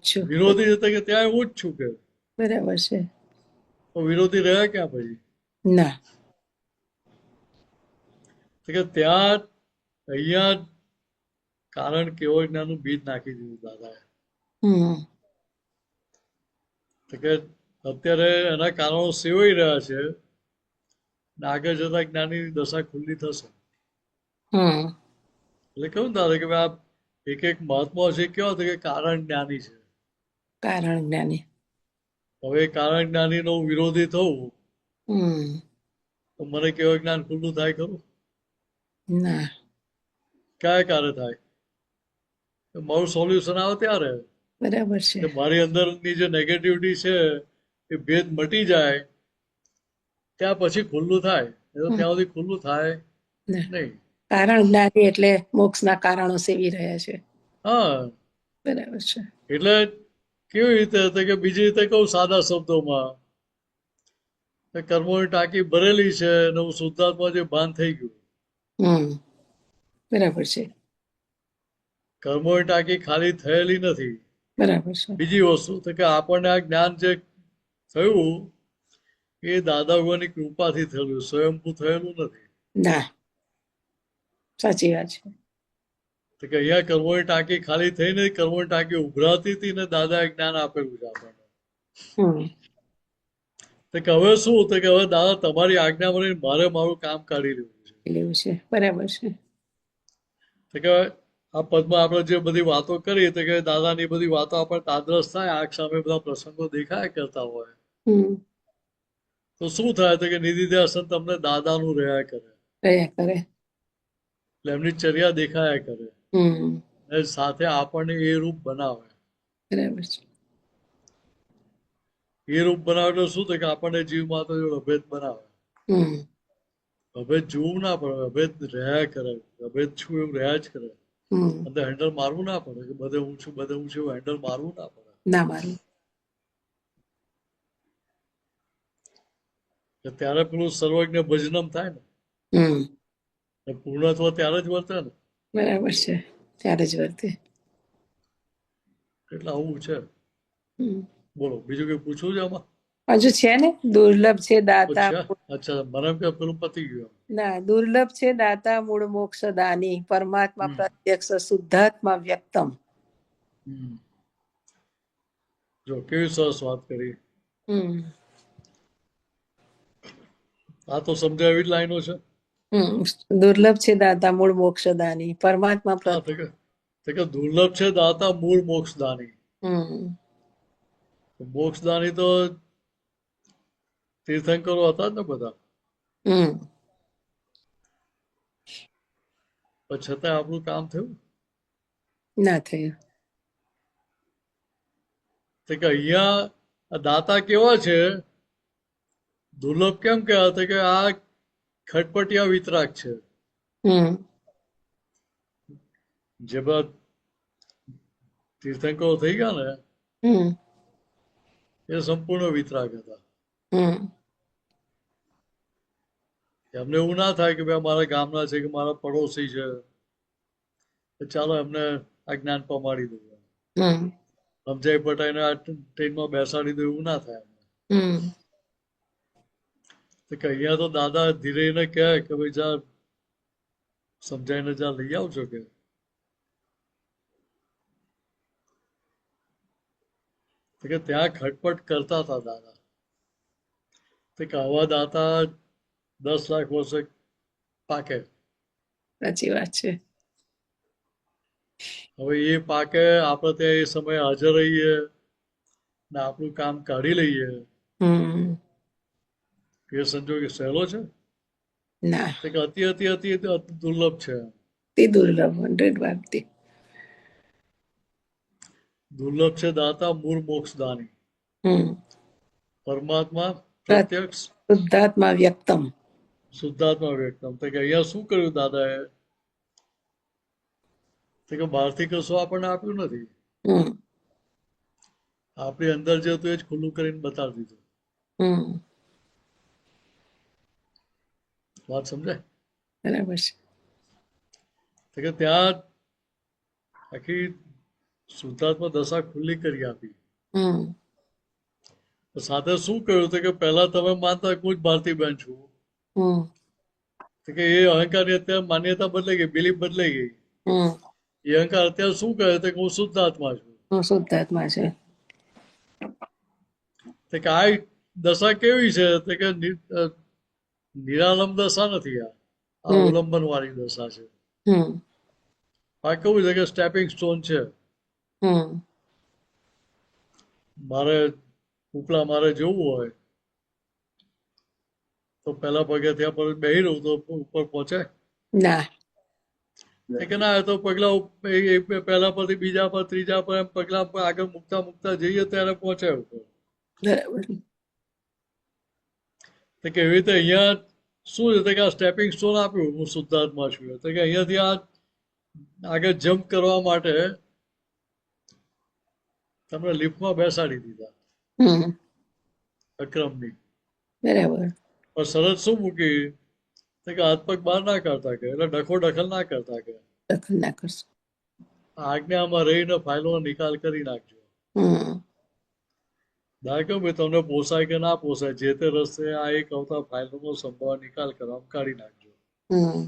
S9: છે.
S1: વિરોધી હતા કે ત્યાં હું જ છું કે.
S9: બરાબર છે.
S1: તો વિરોધી રહ્યા ક્યાં પછી?
S9: ના.
S1: કે ત્યાં અહીંયા કારણ કેવો જ્ઞાનનું બીજ નાખી દીધું દાદાએ. તો કે અત્યારે એના કારણો સેવાઈ રહ્યા છે, આગળ જતા જ્ઞાનીની દશા ખુલ્લી થશે. એટલે કેવું દાદા કે આ એક એક મહાત્મા છે કેવા હતો કે કારણ જ્ઞાની છે.
S9: કારણ જ્ઞાની.
S1: હવે કારણ જ્ઞાની નો વિરોધી થવું તો મને કેવું જ્ઞાન ખુલ્લું થાય ખરું?
S9: ના.
S1: કયા કાર્ય થાય? મારું સોલ્યુશન આવે ત્યારે.
S9: બરાબર છે.
S1: મારી અંદરની જે નેગેટિવિટી છે એ ભેદ મટી જાય ત્યાં પછી ખુલ્લું થાય. ત્યાં સુધી ખુલ્લું થાય નહીં.
S9: કારણ જ્ઞાની એટલે મોક્ષના કારણો સેવી રહ્યા છે.
S1: હા,
S9: બરાબર છે.
S1: એટલે કેવી રીતે કે બીજી રીતે કહું સાદા શબ્દોમાં, કર્મોની ટાંકી ભરેલી છે અને હું શુદ્ધાત્મા જે ભાન થઈ ગયું.
S9: બરાબર છે.
S1: કર્મોની ટાંકી ખાલી થયેલી નથી.
S9: બરાબર છે.
S1: બીજી વસ્તુ તો કે આપણને આ જ્ઞાન જે થયું એ દાદા ભગવાનની કૃપાથી થયેલું, સ્વયંભૂ થયેલું નથી.
S9: ના, સાચી વાત છે.
S1: તો કે અહીંયા કર્મોની ટાંકી ખાલી થઈને કર્મોની ટાંકી ઉભરાતી હતી ને દાદાએ જ્ઞાન આપેલું છે આપણને.
S9: હમ
S1: તો કે હવે શું? તો કે હવે દાદા તમારી આજ્ઞા મને મારે મારું કામ કાઢી લેવું છે.
S9: લેવું છે, બરાબર છે.
S1: તો કે આ પદમાં આપણે જે બધી વાતો કરી તો કે દાદાની બધી વાતો આપણે તાદ્રસ થાય, આંખ સામે બધા પ્રસંગો દેખાય કરતા હોય
S9: હમ
S1: તો શું થાય? તો કે નિધિધ્યાસન તમને દાદાનું રહ્યા કરે,
S9: રહ્યા કરે.
S1: એટલે એમની ચર્યા દેખાયા કરે
S9: હમ
S1: અને સાથે આપણને એ રૂપ બનાવે.
S9: બરાબર છે.
S1: એ રૂપ બનાવે એટલે શું થાય કે આપણને જીવ માતા જોડે અભેદ બનાવે.
S9: હમ
S1: અભેદ જોવું ના પડે, અભેદ રહ્યા કરે, અભેદ છું એવું રહ્યા જ કરે.
S9: હમ
S1: અંદર હેન્ડલ મારવું ના પડે કે બધે હું છું એવું હેન્ડલ મારવું ના પડે.
S9: ના મારું.
S1: કે ત્યારે પેલું સર્વજ્ઞ ભજનમ થાય ને,
S9: હમ
S1: અને પૂર્ણત્વ ત્યારે જ વર્તે ને.
S9: બરાબર છે, ત્યારે જ વર્તે.
S1: એટલે આવું છે.
S9: હમ
S1: બોલો, બીજું કઈ પૂછવું છે આમાં?
S9: હજુ છે ને, દુર્લભ છે દાતા.
S1: અચ્છા, મને એમ કે પેલું પતી ગયું.
S9: ના, દુર્લભ છે દાતા મૂળ મોક્ષ દાની, પરમાત્મા પ્રત્યક્ષ શુદ્ધાત્મા વ્યક્તમ.
S1: જો કેવી સરસ વાત કરી.
S9: હમ
S1: આ તો સમજાય એવી જ લાઈનો છે.
S9: દુર્લભ છે દાતા મૂળ મોક્ષ દાની, પરમાત્મા
S1: હા, તો કે દુર્લભ છે દાતા મૂળ મોક્ષદાની.
S9: હમ
S1: મોક્ષદાની તો તીર્થંકરો હતા જ ને બધા.
S9: હમ
S1: પણ છતાં આપણું કામ થયું
S9: ના થયું.
S1: તો કે અહીંયા દાતા કેવા છે? દુર્લભ કેમ કહેવાય? તો કે આ ખટપટિયા વિતરાગ છે.
S9: હમ
S1: જે બધા તીર્થંકરો થઈ ગયા ને
S9: હમ
S1: એ સંપૂર્ણ વિતરાગ હતા.
S9: હમ
S1: એમને એવું ના થાય કે ભાઈ મારા ગામના છે કે મારા પડોશી છે, ચાલો એમને આ જ્ઞાન પમાડી દઉં,
S9: હમ
S1: સમજાઈ પટાઈને આ ટ્રેનમાં બેસાડી દઉં, એવું ના થાય.
S9: હમ
S1: તો કે અહીંયા તો દાદા ધીરે કહે કે ભાઈ જા સમજાઈને જા લઈ આવજો કે ત્યાં ખટપટ કરતા હતા દાદા. તો કે આવા દાતા 10 લાખ વર્ષે પાકે.
S9: સાચી વાત છે.
S1: હવે એ પાકે, આપણે ત્યાં એ સમયે હાજર રહીએ ને આપણું કામ કાઢી લઈએ,
S9: હમ
S1: એ સંજોગ સહેલો છે?
S9: ના,
S1: કે અતિ અતિ અતિ અતિ દુર્લભ છે.
S9: તે દુર્લભ 100
S1: દુર્લભ છે દાતા મૂળ મોક્ષદાની,
S9: હમ
S1: પરમાત્મા પ્રત્યક્ષ
S9: શુદ્ધાત્મા વ્યક્તમ.
S1: શુદ્ધાત્મા વ્યક્તમ. તો કે અહીંયા શું કર્યું દાદાએ? તો કે બહારથી કશું આપણને આપ્યું નથી.
S9: હમ
S1: આપણી અંદર જે હતું એ જ ખુલ્લું કરીને બતાવી દીધું.
S9: હમ
S1: વાત સમજાય?
S9: બરાબર છે.
S1: તો કે ત્યાં આખી શુદ્ધાત્મા દશા ખુલ્લી કરી આપી.
S9: હમ
S1: સાથે શું કહ્યું? તો કે પહેલા તમે માનતા હું જ ભારતીબેન છું.
S9: હમ
S1: તો કે એ અહંકારની અત્યારે માન્યતા બદલાઈ ગઈ, બિલીફ બદલાઈ ગઈ.
S9: હમ
S1: એ અહંકાર અત્યારે શું કહે? તો કે હું શુદ્ધ આત્મા છું.
S9: હું શુદ્ધાત્મા છે.
S1: તો કે આ દશા કેવી છે? તો કે નિરાલંબ દશા નથી, આ અવલંબન વાળી દશા છે.
S9: હમ
S1: આ કેવું છે કે સ્ટેપિંગ સ્ટોન છે.
S9: હમ
S1: મારે ઉપલા મારે જવું હોય તો પહેલા પગથિયા પર બેહી રહું તો ઉપર પહોંચે
S9: ના.
S1: કે ના? તો પગલા પહેલા પરથી બીજા પર, ત્રીજા પર, એમ પગલા આગળ મૂકતા મૂકતા જઈએ ત્યારે પહોંચે ઉપર.
S9: બરાબર.
S1: તો કે એવી રીતે અહીંયા શું છે કે આ સ્ટેપિંગ સ્ટોન આપ્યું, હું શુદ્ધાત્મા છું. તો કે અહીંયાથી આ આગળ જમ્પ કરવા માટે તમને લિફ્ટમાં બેસાડી દીધા
S9: હમ
S1: અક્રમની.
S9: બરાબર.
S1: પણ શરત શું મૂકી? તો કે હાથ પગ બહાર ના કરતા કે, એટલે ડખો દખલ ના કરતા કે,
S9: દખલ ના કરશો.
S1: આજ્ઞામાં રહીને ફાઇલોનો નિકાલ કરી નાખજો.
S9: હમ
S1: દાદા કહ્યું ભાઈ તમને પોસાય કે ના પોસાય, જે તે રસ્તે આ એક અવતાર ફાઇલનો સંભાવ નિકાલ કરવા કાઢી નાખજો.
S9: હમ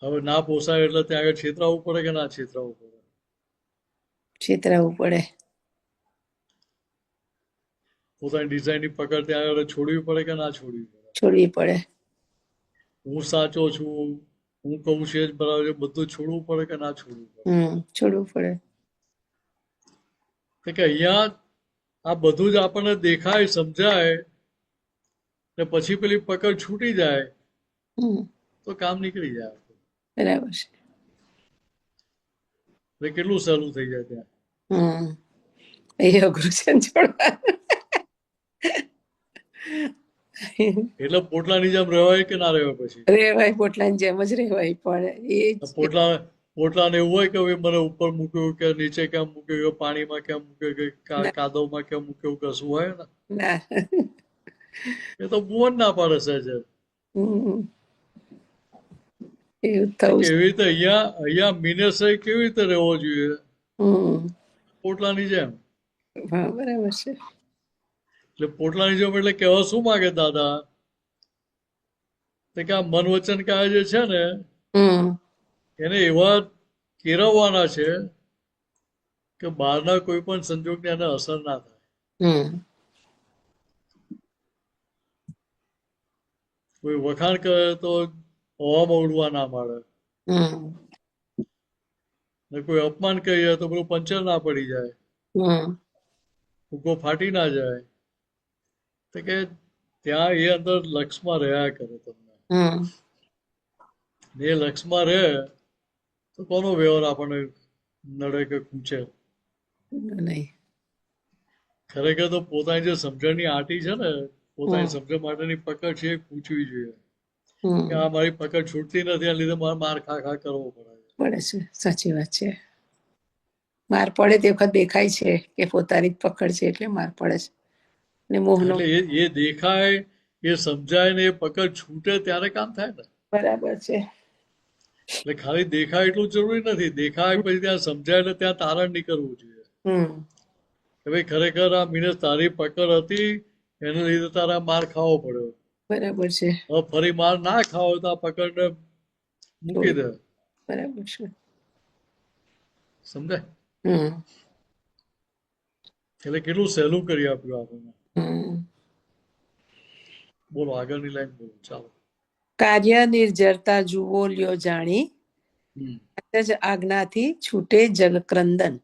S1: હવે ના પોસાય એટલે ત્યાં આગળ છેતરાવું પડે કે ના છેતરાવું પડે?
S9: છેતરાવું પડે.
S1: પોતાની ડિઝાઇનની પકડ ત્યાં આગળ છોડવી પડે કે ના છોડવી પડે?
S9: છોડવી પડે.
S1: હું સાચો છું, હું કહું છે જ બરાબર છે, બધું છોડવું પડે કે ના છોડવું પડે?
S9: છોડવું પડે.
S1: તો કે અહીંયા આ બધું જ આપણને દેખાય સમજાય ને પછી પેલી પકડ છૂટી જાય તો કામ નીકળી જાય.
S9: બરાબર છે.
S1: એટલે કેટલું સહેલું થઈ જાય ત્યાં.
S9: એ અઘરું છે ને છોડવાનું.
S1: એટલે પોટલાની જેમ રહેવાય કે ના રહેવાય? પછી
S9: રેવાય, પોટલાની જેમ જ રેવાય. પણ એ
S1: પોટલાને એવું હોય કે હવે મને ઉપર મૂક્યું કે નીચે કેમ મૂક્યું કે પાણીમાં કેમ મૂક્યું કે કાદવમાં કેમ મૂક્યું, કશું હોય ને?
S9: ના,
S1: એ તો ભુવન ના પાડે છે.
S9: એવું થવું.
S1: એવી રીતે અહીંયા મિનેસે કેવી રીતે રહેવો જોઈએ? પોટલાની જેમ.
S9: હા, બરાબર છે.
S1: એટલે પોટલાની જેમ એટલે કહેવા શું માંગે દાદા? કે આ મન વચન કાયા જે છે ને એને એવા કેળવવાના છે કે બહારના કોઈ પણ સંજોગની એને અસર ના થાય. કોઈ વખાણ કરે તો હવામાં ઉડવા ના મળે, ને કોઈ અપમાન કરીએ તો પેલું પંચર ના પડી જાય, ફૂગો ફાટી ના જાય. તો કે ત્યાં એ અંદર લક્ષમાં રહ્યા કરે તમને. એ લક્ષમાં રહે તો કોનો વ્યવહાર આપણને નડે કે ખૂંચે?
S9: નહીં.
S1: ખરેખર તો પોતાની જે સમજણની આંટી છે ને, પોતાની સમજણ માટેની પકડ છે એ પૂછવી જોઈએ કે આ મારી પકડ છૂટતી નથી, આ લીધે મારે માર ખા ખા કરવો પડે
S9: છે. સાચી વાત છે. માર પડે તે વખત દેખાય છે કે પોતાની જ પકડ છે એટલે માર પડે છે. ને મોહનો
S1: એટલે એ દેખાય, એ સમજાય ને એ પકડ છૂટે ત્યારે કામ થાય ને.
S9: બરાબર છે.
S1: એટલે ખાલી દેખાય એટલું જરૂરી નથી, દેખાય પછી ત્યાં સમજાય એટલે ત્યાં તારણ નીકળવું જોઈએ કે ભાઈ ખરેખર આ મિનસ તારી પકડ હતી, એને લીધે તારા માર ખાવો પડ્યો.
S9: બરાબર છે.
S1: હવે ફરી માર ના ખાવો તો આ પકડને મૂકી દે.
S9: બરાબર છે.
S1: સમજાય? એટલે કેટલું સહેલું કરી આપ્યું આપણને. બોલો આગળની લાઈન બોલો. ચાલો.
S9: કાર્ય નિર્જરતા જુઓ લ્યો જાણી, જ આજ્ઞાથી છૂટે જગક્રંદન.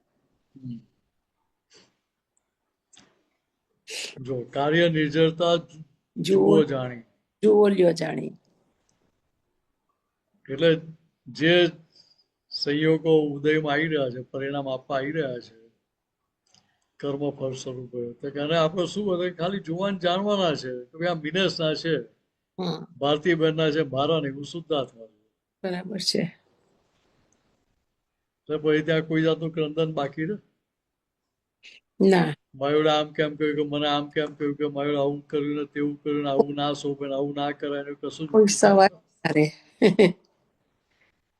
S1: જો કાર્ય નિર્જરતા જુઓ જાણી,
S9: જુઓ લ્યો જાણી
S1: એટલે જે સંયોગો ઉદયમાં આવી રહ્યા છે, પરિણામ આપવા આવી રહ્યા છે કર્મ ફળ સ્વરૂપે, તો એને આપણે શું બધે ખાલી જોવાનું જાણવાના છે કે ભાઈ આ મિનેશ ના છે, ભારતીબેન ના છે, મારા નહીં, હું શુદ્ધાત્મા છું.
S9: બરાબર છે.
S1: એટલે પછી ત્યાં કોઈ જાતનું ક્રંદન બાકી રહે
S9: ના.
S1: માયોડે આમ કેમ કહ્યું કે મને આમ કેમ કહ્યું કે માયોડે આવું કર્યું ને તેવું કર્યું ને આવું ના શોભે ને આવું ના કરાય ને કશું
S9: સવાલ.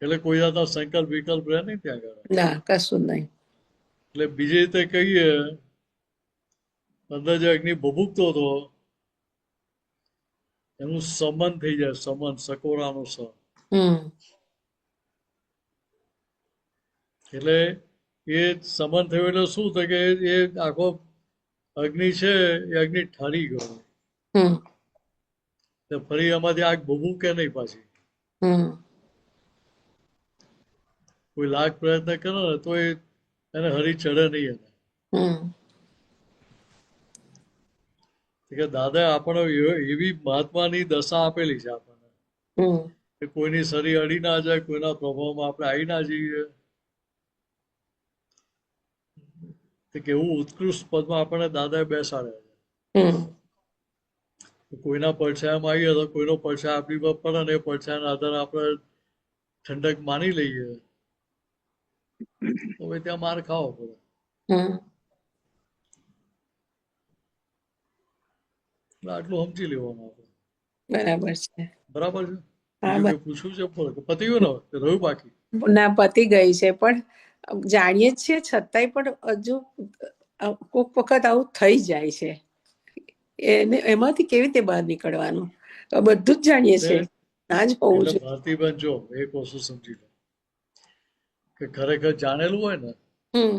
S1: એટલે કોઈ જાતનો સંકલ્પ વિકલ્પ રહે નહીં ત્યાં આગળ.
S9: ના, કશું નહીં.
S1: એટલે બીજી રીતે કહીએ, અંદર જે અગ્નિ ભભૂકતો હતો એનું સમન થઈ જાય, સમન સકોરાનું સ. એટલે એ સમન થયું એટલે શું થાય કે એ આખો અગ્નિ છે એ અગ્નિ ઠરી ગયો. ફરી એમાંથી આગ ભભૂકે નહીં પાછી. કોઈ લાખ પ્રયત્ન કરે ને તો એને હરી ચડે નહીં. એને કે દાદા આપણને એવી મહાત્માની દશા આપેલી છે આપણને કે કોઈની શરીર અડી ના જાય, કોઈના પ્રભાવમાં આપણે આવી ના જઈએ. કેવું ઉત્કૃષ્ટ પદમાં આપણને દાદાએ બેસાડ્યા છે. કોઈના પડછાયામાં આવીએ તો કોઈનો પડછાયો આપણી પર પડે ને એ પડછાયાના આધારે આપણે ઠંડક માની લઈએ તો ભાઈ ત્યાં માર ખાવો પડે. આટલું સમજી લેવાનું આપણે.
S9: બરાબર છે.
S1: બરાબર છે. પૂછવું છે પતી ગયું ને? રહ્યું બાકી?
S9: ના, પતી ગઈ છે, પણ જાણીએ જ છીએ છતાંય પણ હજુ કોક વખત આવું થઈ જાય છે. એમાંથી કેવી રીતે બહાર નીકળવાનું? બધું જ જાણીએ છીએ, ના જ હોવું
S1: એટલે
S9: જોઈએ.
S1: ભારતીબેન જો એક વસ્તુ સમજી લો કે ખરેખર જાણેલું હોય ને
S9: હમ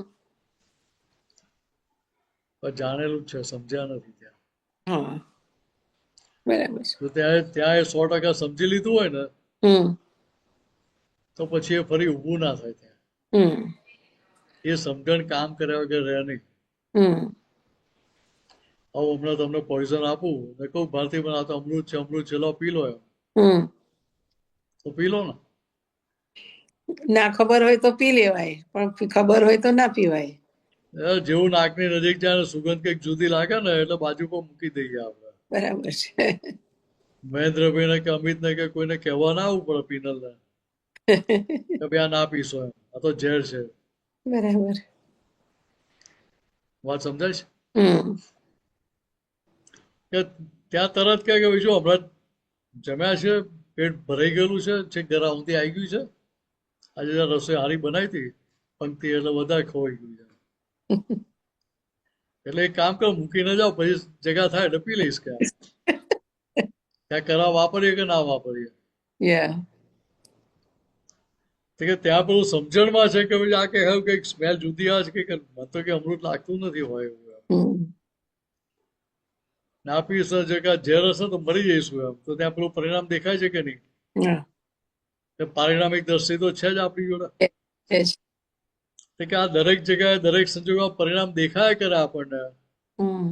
S1: પણ જાણેલું જ છે, સમજ્યા નથી ત્યાં.
S9: હા બરાબર છે.
S1: તો ત્યાં એ 100% સમજી લીધું હોય ને
S9: હમ
S1: તો પછી એ ફરી ઊભું ના થાય ત્યાં.
S9: હમ
S1: એ સમજણ કામ કર્યા વગર રહે નહીં.
S9: હમ
S1: હવે હમણાં તમને પોઈઝન આપું ને કહું ભારતીબેન આ તો અમૃત છે, અમૃત છે, લો પી લો એમ
S9: હમ
S1: તો પી લો ને.
S9: ના ખબર હોય તો પી લેવાય, પણ ખબર હોય તો ના પીવાય.
S1: જેવું નાકની નજીક જાય ને સુગંધ કંઈક જુદી લાગે ને એટલે બાજુ પર મૂકી દઈએ આપણે.
S9: બરાબર છે.
S1: મહેન્દ્રભાઈને કે અમિતને કે કોઈને કહેવા ના આવવું પડે પીનલને કે ભાઈ આ ના પીશો એમ, આ તો ઝેર છે.
S9: બરાબર.
S1: વાત સમજાય છે?
S9: હમ
S1: કે ત્યાં તરત કહે કે ભાઈ જો હમણાં જમ્યા છે, પેટ ભરાઈ ગયેલું છે, છેક ઘર ઊંધી આવી ગયું છે, આજે રસોઈ હારી બનાવી હતી પંક્તિ એટલે વધારે ખવાઈ ગયું છે. એટલે એક કામ કર મૂકીને જાઓ પછી જગ્યા થાય એટલે પી લઈશ કે ત્યાં કરા વાપરીએ કે ના વાપરીએ.
S9: યા
S1: કે ત્યાં પેલું સમજણમાં છે કે ભાઈ આ કે કંઈક સ્મેલ જુદી આવે છે કે મને તો કે અમૃત લાગતું નથી હોય એવું એમ.
S9: હમ
S1: ના પીશ જગ્યા ઝેર હશે તો મરી જઈશું એમ, તો ત્યાં પેલું પરિણામ દેખાય છે કે નહીં?
S9: હા
S1: એ પારિણામિક દ્રષ્ટિ તો છે જ આપણી જોડે.
S9: એ જ.
S1: કે આ દરેક જગ્યાએ દરેક સંજોગોમાં પરિણામ દેખાય કરે આપણને.
S9: હમ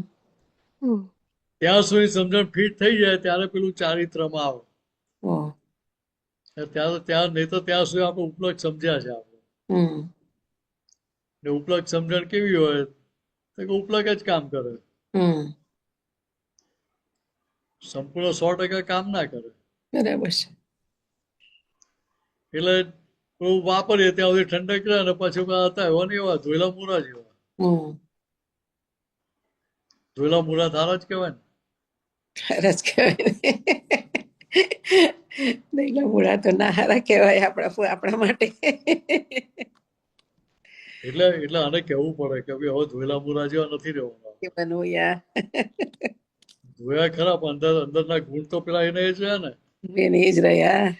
S1: ત્યાં સુધી સમજણ ફિટ થઈ જાય ત્યારે પેલું ચારિત્રમાં આવે.
S9: ઓહ.
S1: ત્યાં નહીં તો ત્યાં સુધી આપણે ઉપલબ્ધ સમજ્યા છે આપણે.
S9: હમ
S1: ને ઉપલબ્ધ સમજણ કેવી હોય તો કે ઉપલબ્ધ જ કામ કરે,
S9: હમ
S1: સંપૂર્ણ 100% કામ ના કરે.
S9: બરાબર છે.
S1: એટલે પેલું વાપરીએ ત્યાં સુધી ઠંડક રહે ને પછી હતા એવા ને એવા ધોયેલા મૂરા જેવા.
S9: હમ
S1: ધોયેલા મૂરા ધારા જ કહેવાય ને.
S9: હારા જ કહેવાય ને. દહીંના મૂળા તો ના હારા કહેવાય આપણા માટે.
S1: એટલે આને કહેવું પડે કે ભાઈ હવે ધોયેલા મૂરા જેવા નથી રહેવાના.
S9: કે બનવું યા.
S1: ધોયા ખરા પણ અંદરના ગુણ તો પેલા એને જ રહ્યા ને.
S9: બેન એ જ રહ્યા.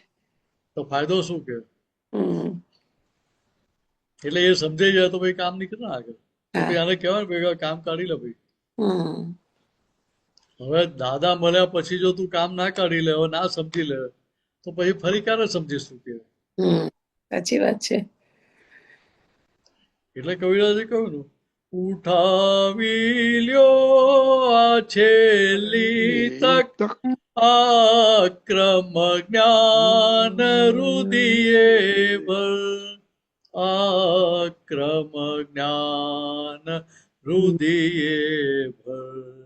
S1: તો ફાયદો શું કે?
S9: હમ
S1: એટલે એ સમજાઈ જાય તો ભાઈ કામ નીકળે આગળ. તો
S9: હા.
S1: ભાઈ આને કહેવાય ને ભાઈ કામ કાઢી લે ભાઈ.
S9: હમ
S1: હવે દાદા મળ્યા પછી જો તું કામ ના કાઢી લે, હવે ના સમજી લે તો પછી ફરી ક્યારે સમજીશું કે?
S9: હમ સાચી વાત છે.
S1: એટલે કવિરાજે કહ્યું ને, ઉઠાવી લ્યો આ છેલ્લી તક, આક્રમ જ્ઞાન રુદિએ ભર, આક્રમ જ્ઞાન રુદિએ ભર.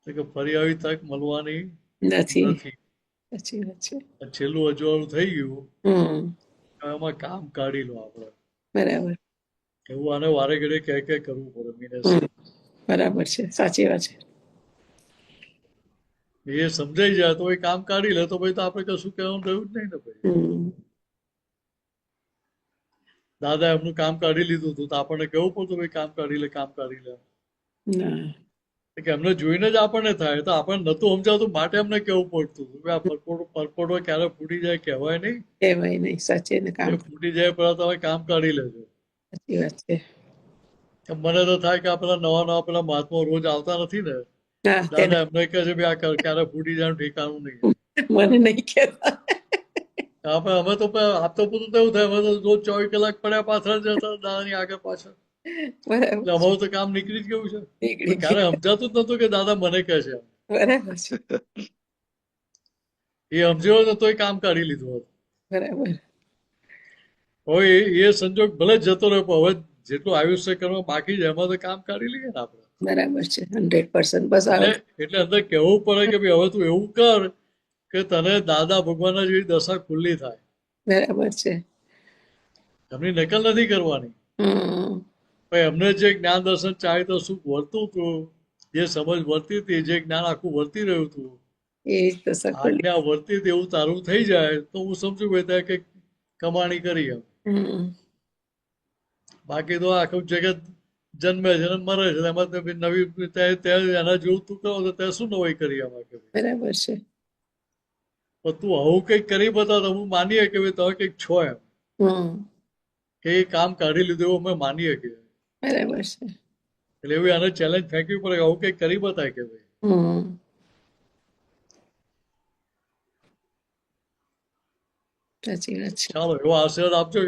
S1: કે ફરી આવી તક મળવાની
S9: નથી.
S1: નથી.
S9: સાચી વાત છે.
S1: છેલ્લું અજવાળું થઈ ગયું,
S9: હમ
S1: એમાં કામ કાઢી લો આપણે.
S9: બરાબર.
S1: એવું આને વારે ઘડીએ કહે કરવું પડે મીનેશ.
S9: બરાબર છે. સાચી વાત છે.
S1: એ સમજાઈ જાય તો એ કામ કાઢી લે તો ભાઈ તો આપણે કશું કહેવાનું રહ્યું જ નહીં ને ભાઈ.
S9: હમ
S1: દાદા એમનું કામ કાઢી લીધું હતું તો આપણને કહેવું પડતું ભાઈ કામ કાઢી લે, કામ કાઢી લે.
S9: ના
S1: કે એમને જોઈને જ આપણને થાય તો આપણને નતું સમજાવતું માટે એમને કેવું પડતું કે આ પરપોટો ક્યારે ફૂટી જાય કહેવાય નહીં.
S9: કહેવાય નહીં. સાચે ને કામ.
S1: ફૂટી જાય પેલા તમે કામ કાઢી લેજો.
S9: સાચી વાત છે.
S1: મને તો થાય કે આ પેલા નવા પેલા મહાત્મા રોજ આવતા નથી ને,
S9: હા
S1: દાદા એમને કહે છે ભાઈ આ ક્યારે ફૂટી જાય ઠેકાણું નહીં.
S9: મને નહીં કહેતા.
S1: આપણે અમે તો આપતો પૂરતું તો એવું થાય, અમે તો રોજ 24 કલાક પડ્યા પાછળ જતા દાદાની આગળ પાછળ.
S9: બરાબર
S1: એટલે અમારું તો કામ નીકળી જ ગયું છે.
S9: નીકળી
S1: ક્યારે સમજાતું જ નતું કે દાદા મને કહે છે.
S9: બરાબર છે.
S1: એ સમજ્યો ને તોય કામ કાઢી લીધું હતું.
S9: બરાબર.
S1: હવે એ સંજોગ ભલે જતો રહ્યો પણ હવે જેટલું આયુષ્ય કરવા બાકી છે એમાં તો કામ કાઢી લઈએ ને આપણે.
S9: બરાબર છે. 100% બસ આવે.
S1: એટલે અંદર કહેવું પડે કે ભાઈ હવે તું એવું કર કે તને દાદા ભગવાનના જેવી દશા ખુલ્લી થાય.
S9: બરાબર છે.
S1: એમની નકલ નથી કરવાની.
S9: હમ
S1: પણ એમને જે જ્ઞાન દર્શન ચાહે તો શું વર્તું હતું, જે સમજ વર્તી હતી, જે જ્ઞાન આખું વર્તી રહ્યું હતું,
S9: એ જ તો સકલ.
S1: આજ્ઞા વર્તી હતી એવું તારું થઈ જાય તો હું સમજુ ભાઈ ત્યાં કંઈક કમાણી કરી એમ. બાકી તો આખું જગત જન્મે છે ને મરે છે એમાં તો બી નવી ત્યાં એના જેવું તું કહો તો ત્યાં શું નવાઈ કરી આમાં કે ભાઈ?
S9: બરાબર છે.
S1: પણ તું આવું કંઈક કરી બતાવ તો હું માનીએ કે ભાઈ તમે કંઈક છો એમ
S9: હમ
S1: કે એ કામ કાઢી લીધું એવું અમે માનીએ કે
S9: બરાબર છે.
S1: એટલે એવું આને ચેલેન્જ ફેંકવી પડે કે આવું કંઈક કરી બતાય કે ભાઈ.
S9: હમ સાચી વાત છે.
S1: ચાલો એવો આશીર્વાદ આપજો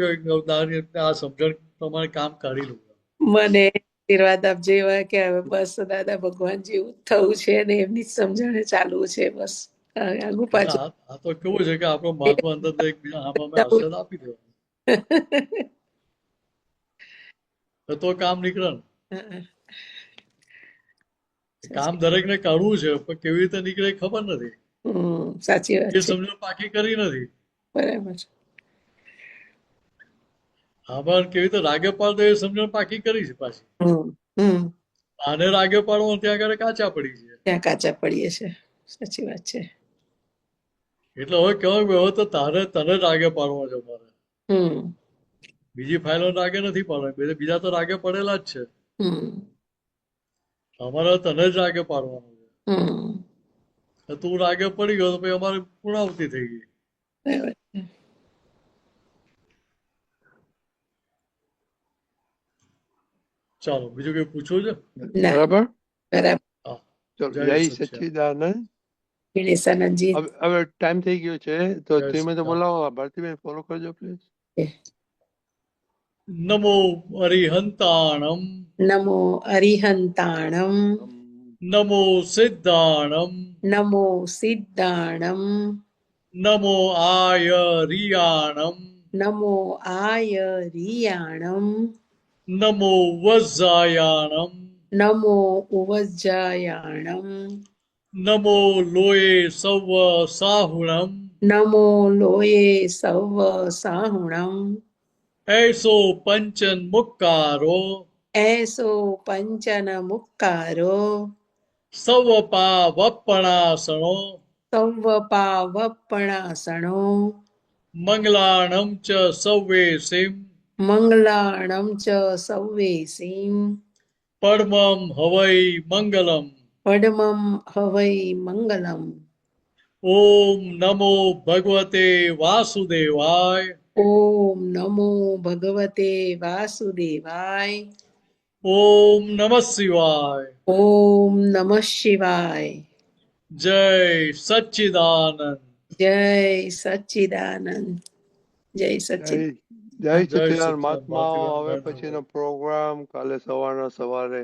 S1: કે આ સમજણ પ્રમાણે કામ કાઢી લઉં.
S9: મને આશીર્વાદ આપજો એવા કે હવે બસ દાદા ભગવાન જેવું થવું છે ને એમની જ સમજણે ચાલવું છે બસ. હવે આગુ
S1: એટલે
S9: પાછું
S1: આ તો કેવું છે કે આપણો મહાત્મા અંદર તો એકબીજા આમાં અમે આશીર્વાદ આપી દેવાનો તો કામ નીકળે ને. કામ દરેકને કાઢવું છે પણ કેવી રીતે નીકળે એ ખબર નથી.
S9: સાચી વાત
S1: એ
S9: છે.
S1: સમજણ પાકી કરી નથી.
S9: બરાબર છે.
S1: આમાં કેવી રીતે રાગે પાડતો એ સમજણ પાકી કરી છે પાછી.
S9: હમ
S1: આને રાગે પાડવો ત્યાં આગળ કાચા પડી છે.
S9: ત્યાં કાચા પડીએ છે. સાચી વાત છે.
S1: એટલે હવે કહેવાય હવે તો તને રાગે પાડવો છે મારે.
S9: હમ
S1: બીજી ફાઇલો રાગે નથી પાડવાની, બીજા તો રાગે પડેલા જ છે.
S9: હમ
S1: અમારે તને જ રાગે પાડવાનું છે.
S9: હમ
S1: તું રાગે પડી ગયો તો પછી અમારે પૂર્ણાવતી થઈ ગઈ.
S9: બરાબર છે.
S1: ચાલો બીજું કઈ પૂછવું છે?
S9: ના
S2: બરાબર.
S9: બરાબર.
S1: હા
S2: ચલો,
S1: જય
S2: જય
S1: સચ્ચિદાનંદ.
S2: સચ્ચિદાનંદ.
S9: ગણેશાનંદજી
S2: હવે ટાઈમ થઈ ગયો છે તો
S1: જય
S2: તમે તો
S1: સચ્ચિદાનંદ.
S2: બોલાવો, ભારતીબેન ફોલો કરજો પ્લીઝ.
S1: નમો અરિહંતાણમ
S9: નમો અરિહંતાણમ
S1: નમો સિદ્ધાણમ
S9: નમો સિદ્ધાણમ
S1: નમો આયરિયાણમ
S9: નમો આયરિયાણમ
S1: નમો વજ્જાયાણમ
S9: નમો ઉવજ્જાયાણમ
S1: નમો લોયે સૌ સાહુણમ
S9: નમો લોયે સૌ સાહુણમ
S1: એસો પંચન મુક્કારો
S9: એસો પંચન મુક્કારો
S1: સૌ વપણાસણો
S9: સૌ પાવપણાસણો
S1: મંગલાણમ ચ સૌવેસીમ
S9: મંગલાણમ ચ સૌવેસીમ
S1: પડમમ હવૈ મંગલમ.
S9: પડમમ હવૈ મંગલમ.
S1: ઓમ નમો ભગવતે વાસુદેવાય.
S9: ઓમ નમો ભગવતે વાસુદેવાય.
S1: ઓમ નમઃ શિવાય.
S9: ઓમ નમઃ શિવાય.
S1: જય સચ્ચિદાનંદ.
S9: જય સચ્ચિદાનંદ. જય સચ્ચિદાનંદ.
S2: જય
S1: જય
S2: સચ્ચિદાનંદ
S1: સચ્ચિદાનંદ.
S2: મહાત્માઓ. હવે
S1: ભારતીબેન
S2: પછીનો પ્રોગ્રામ કાલે સવારે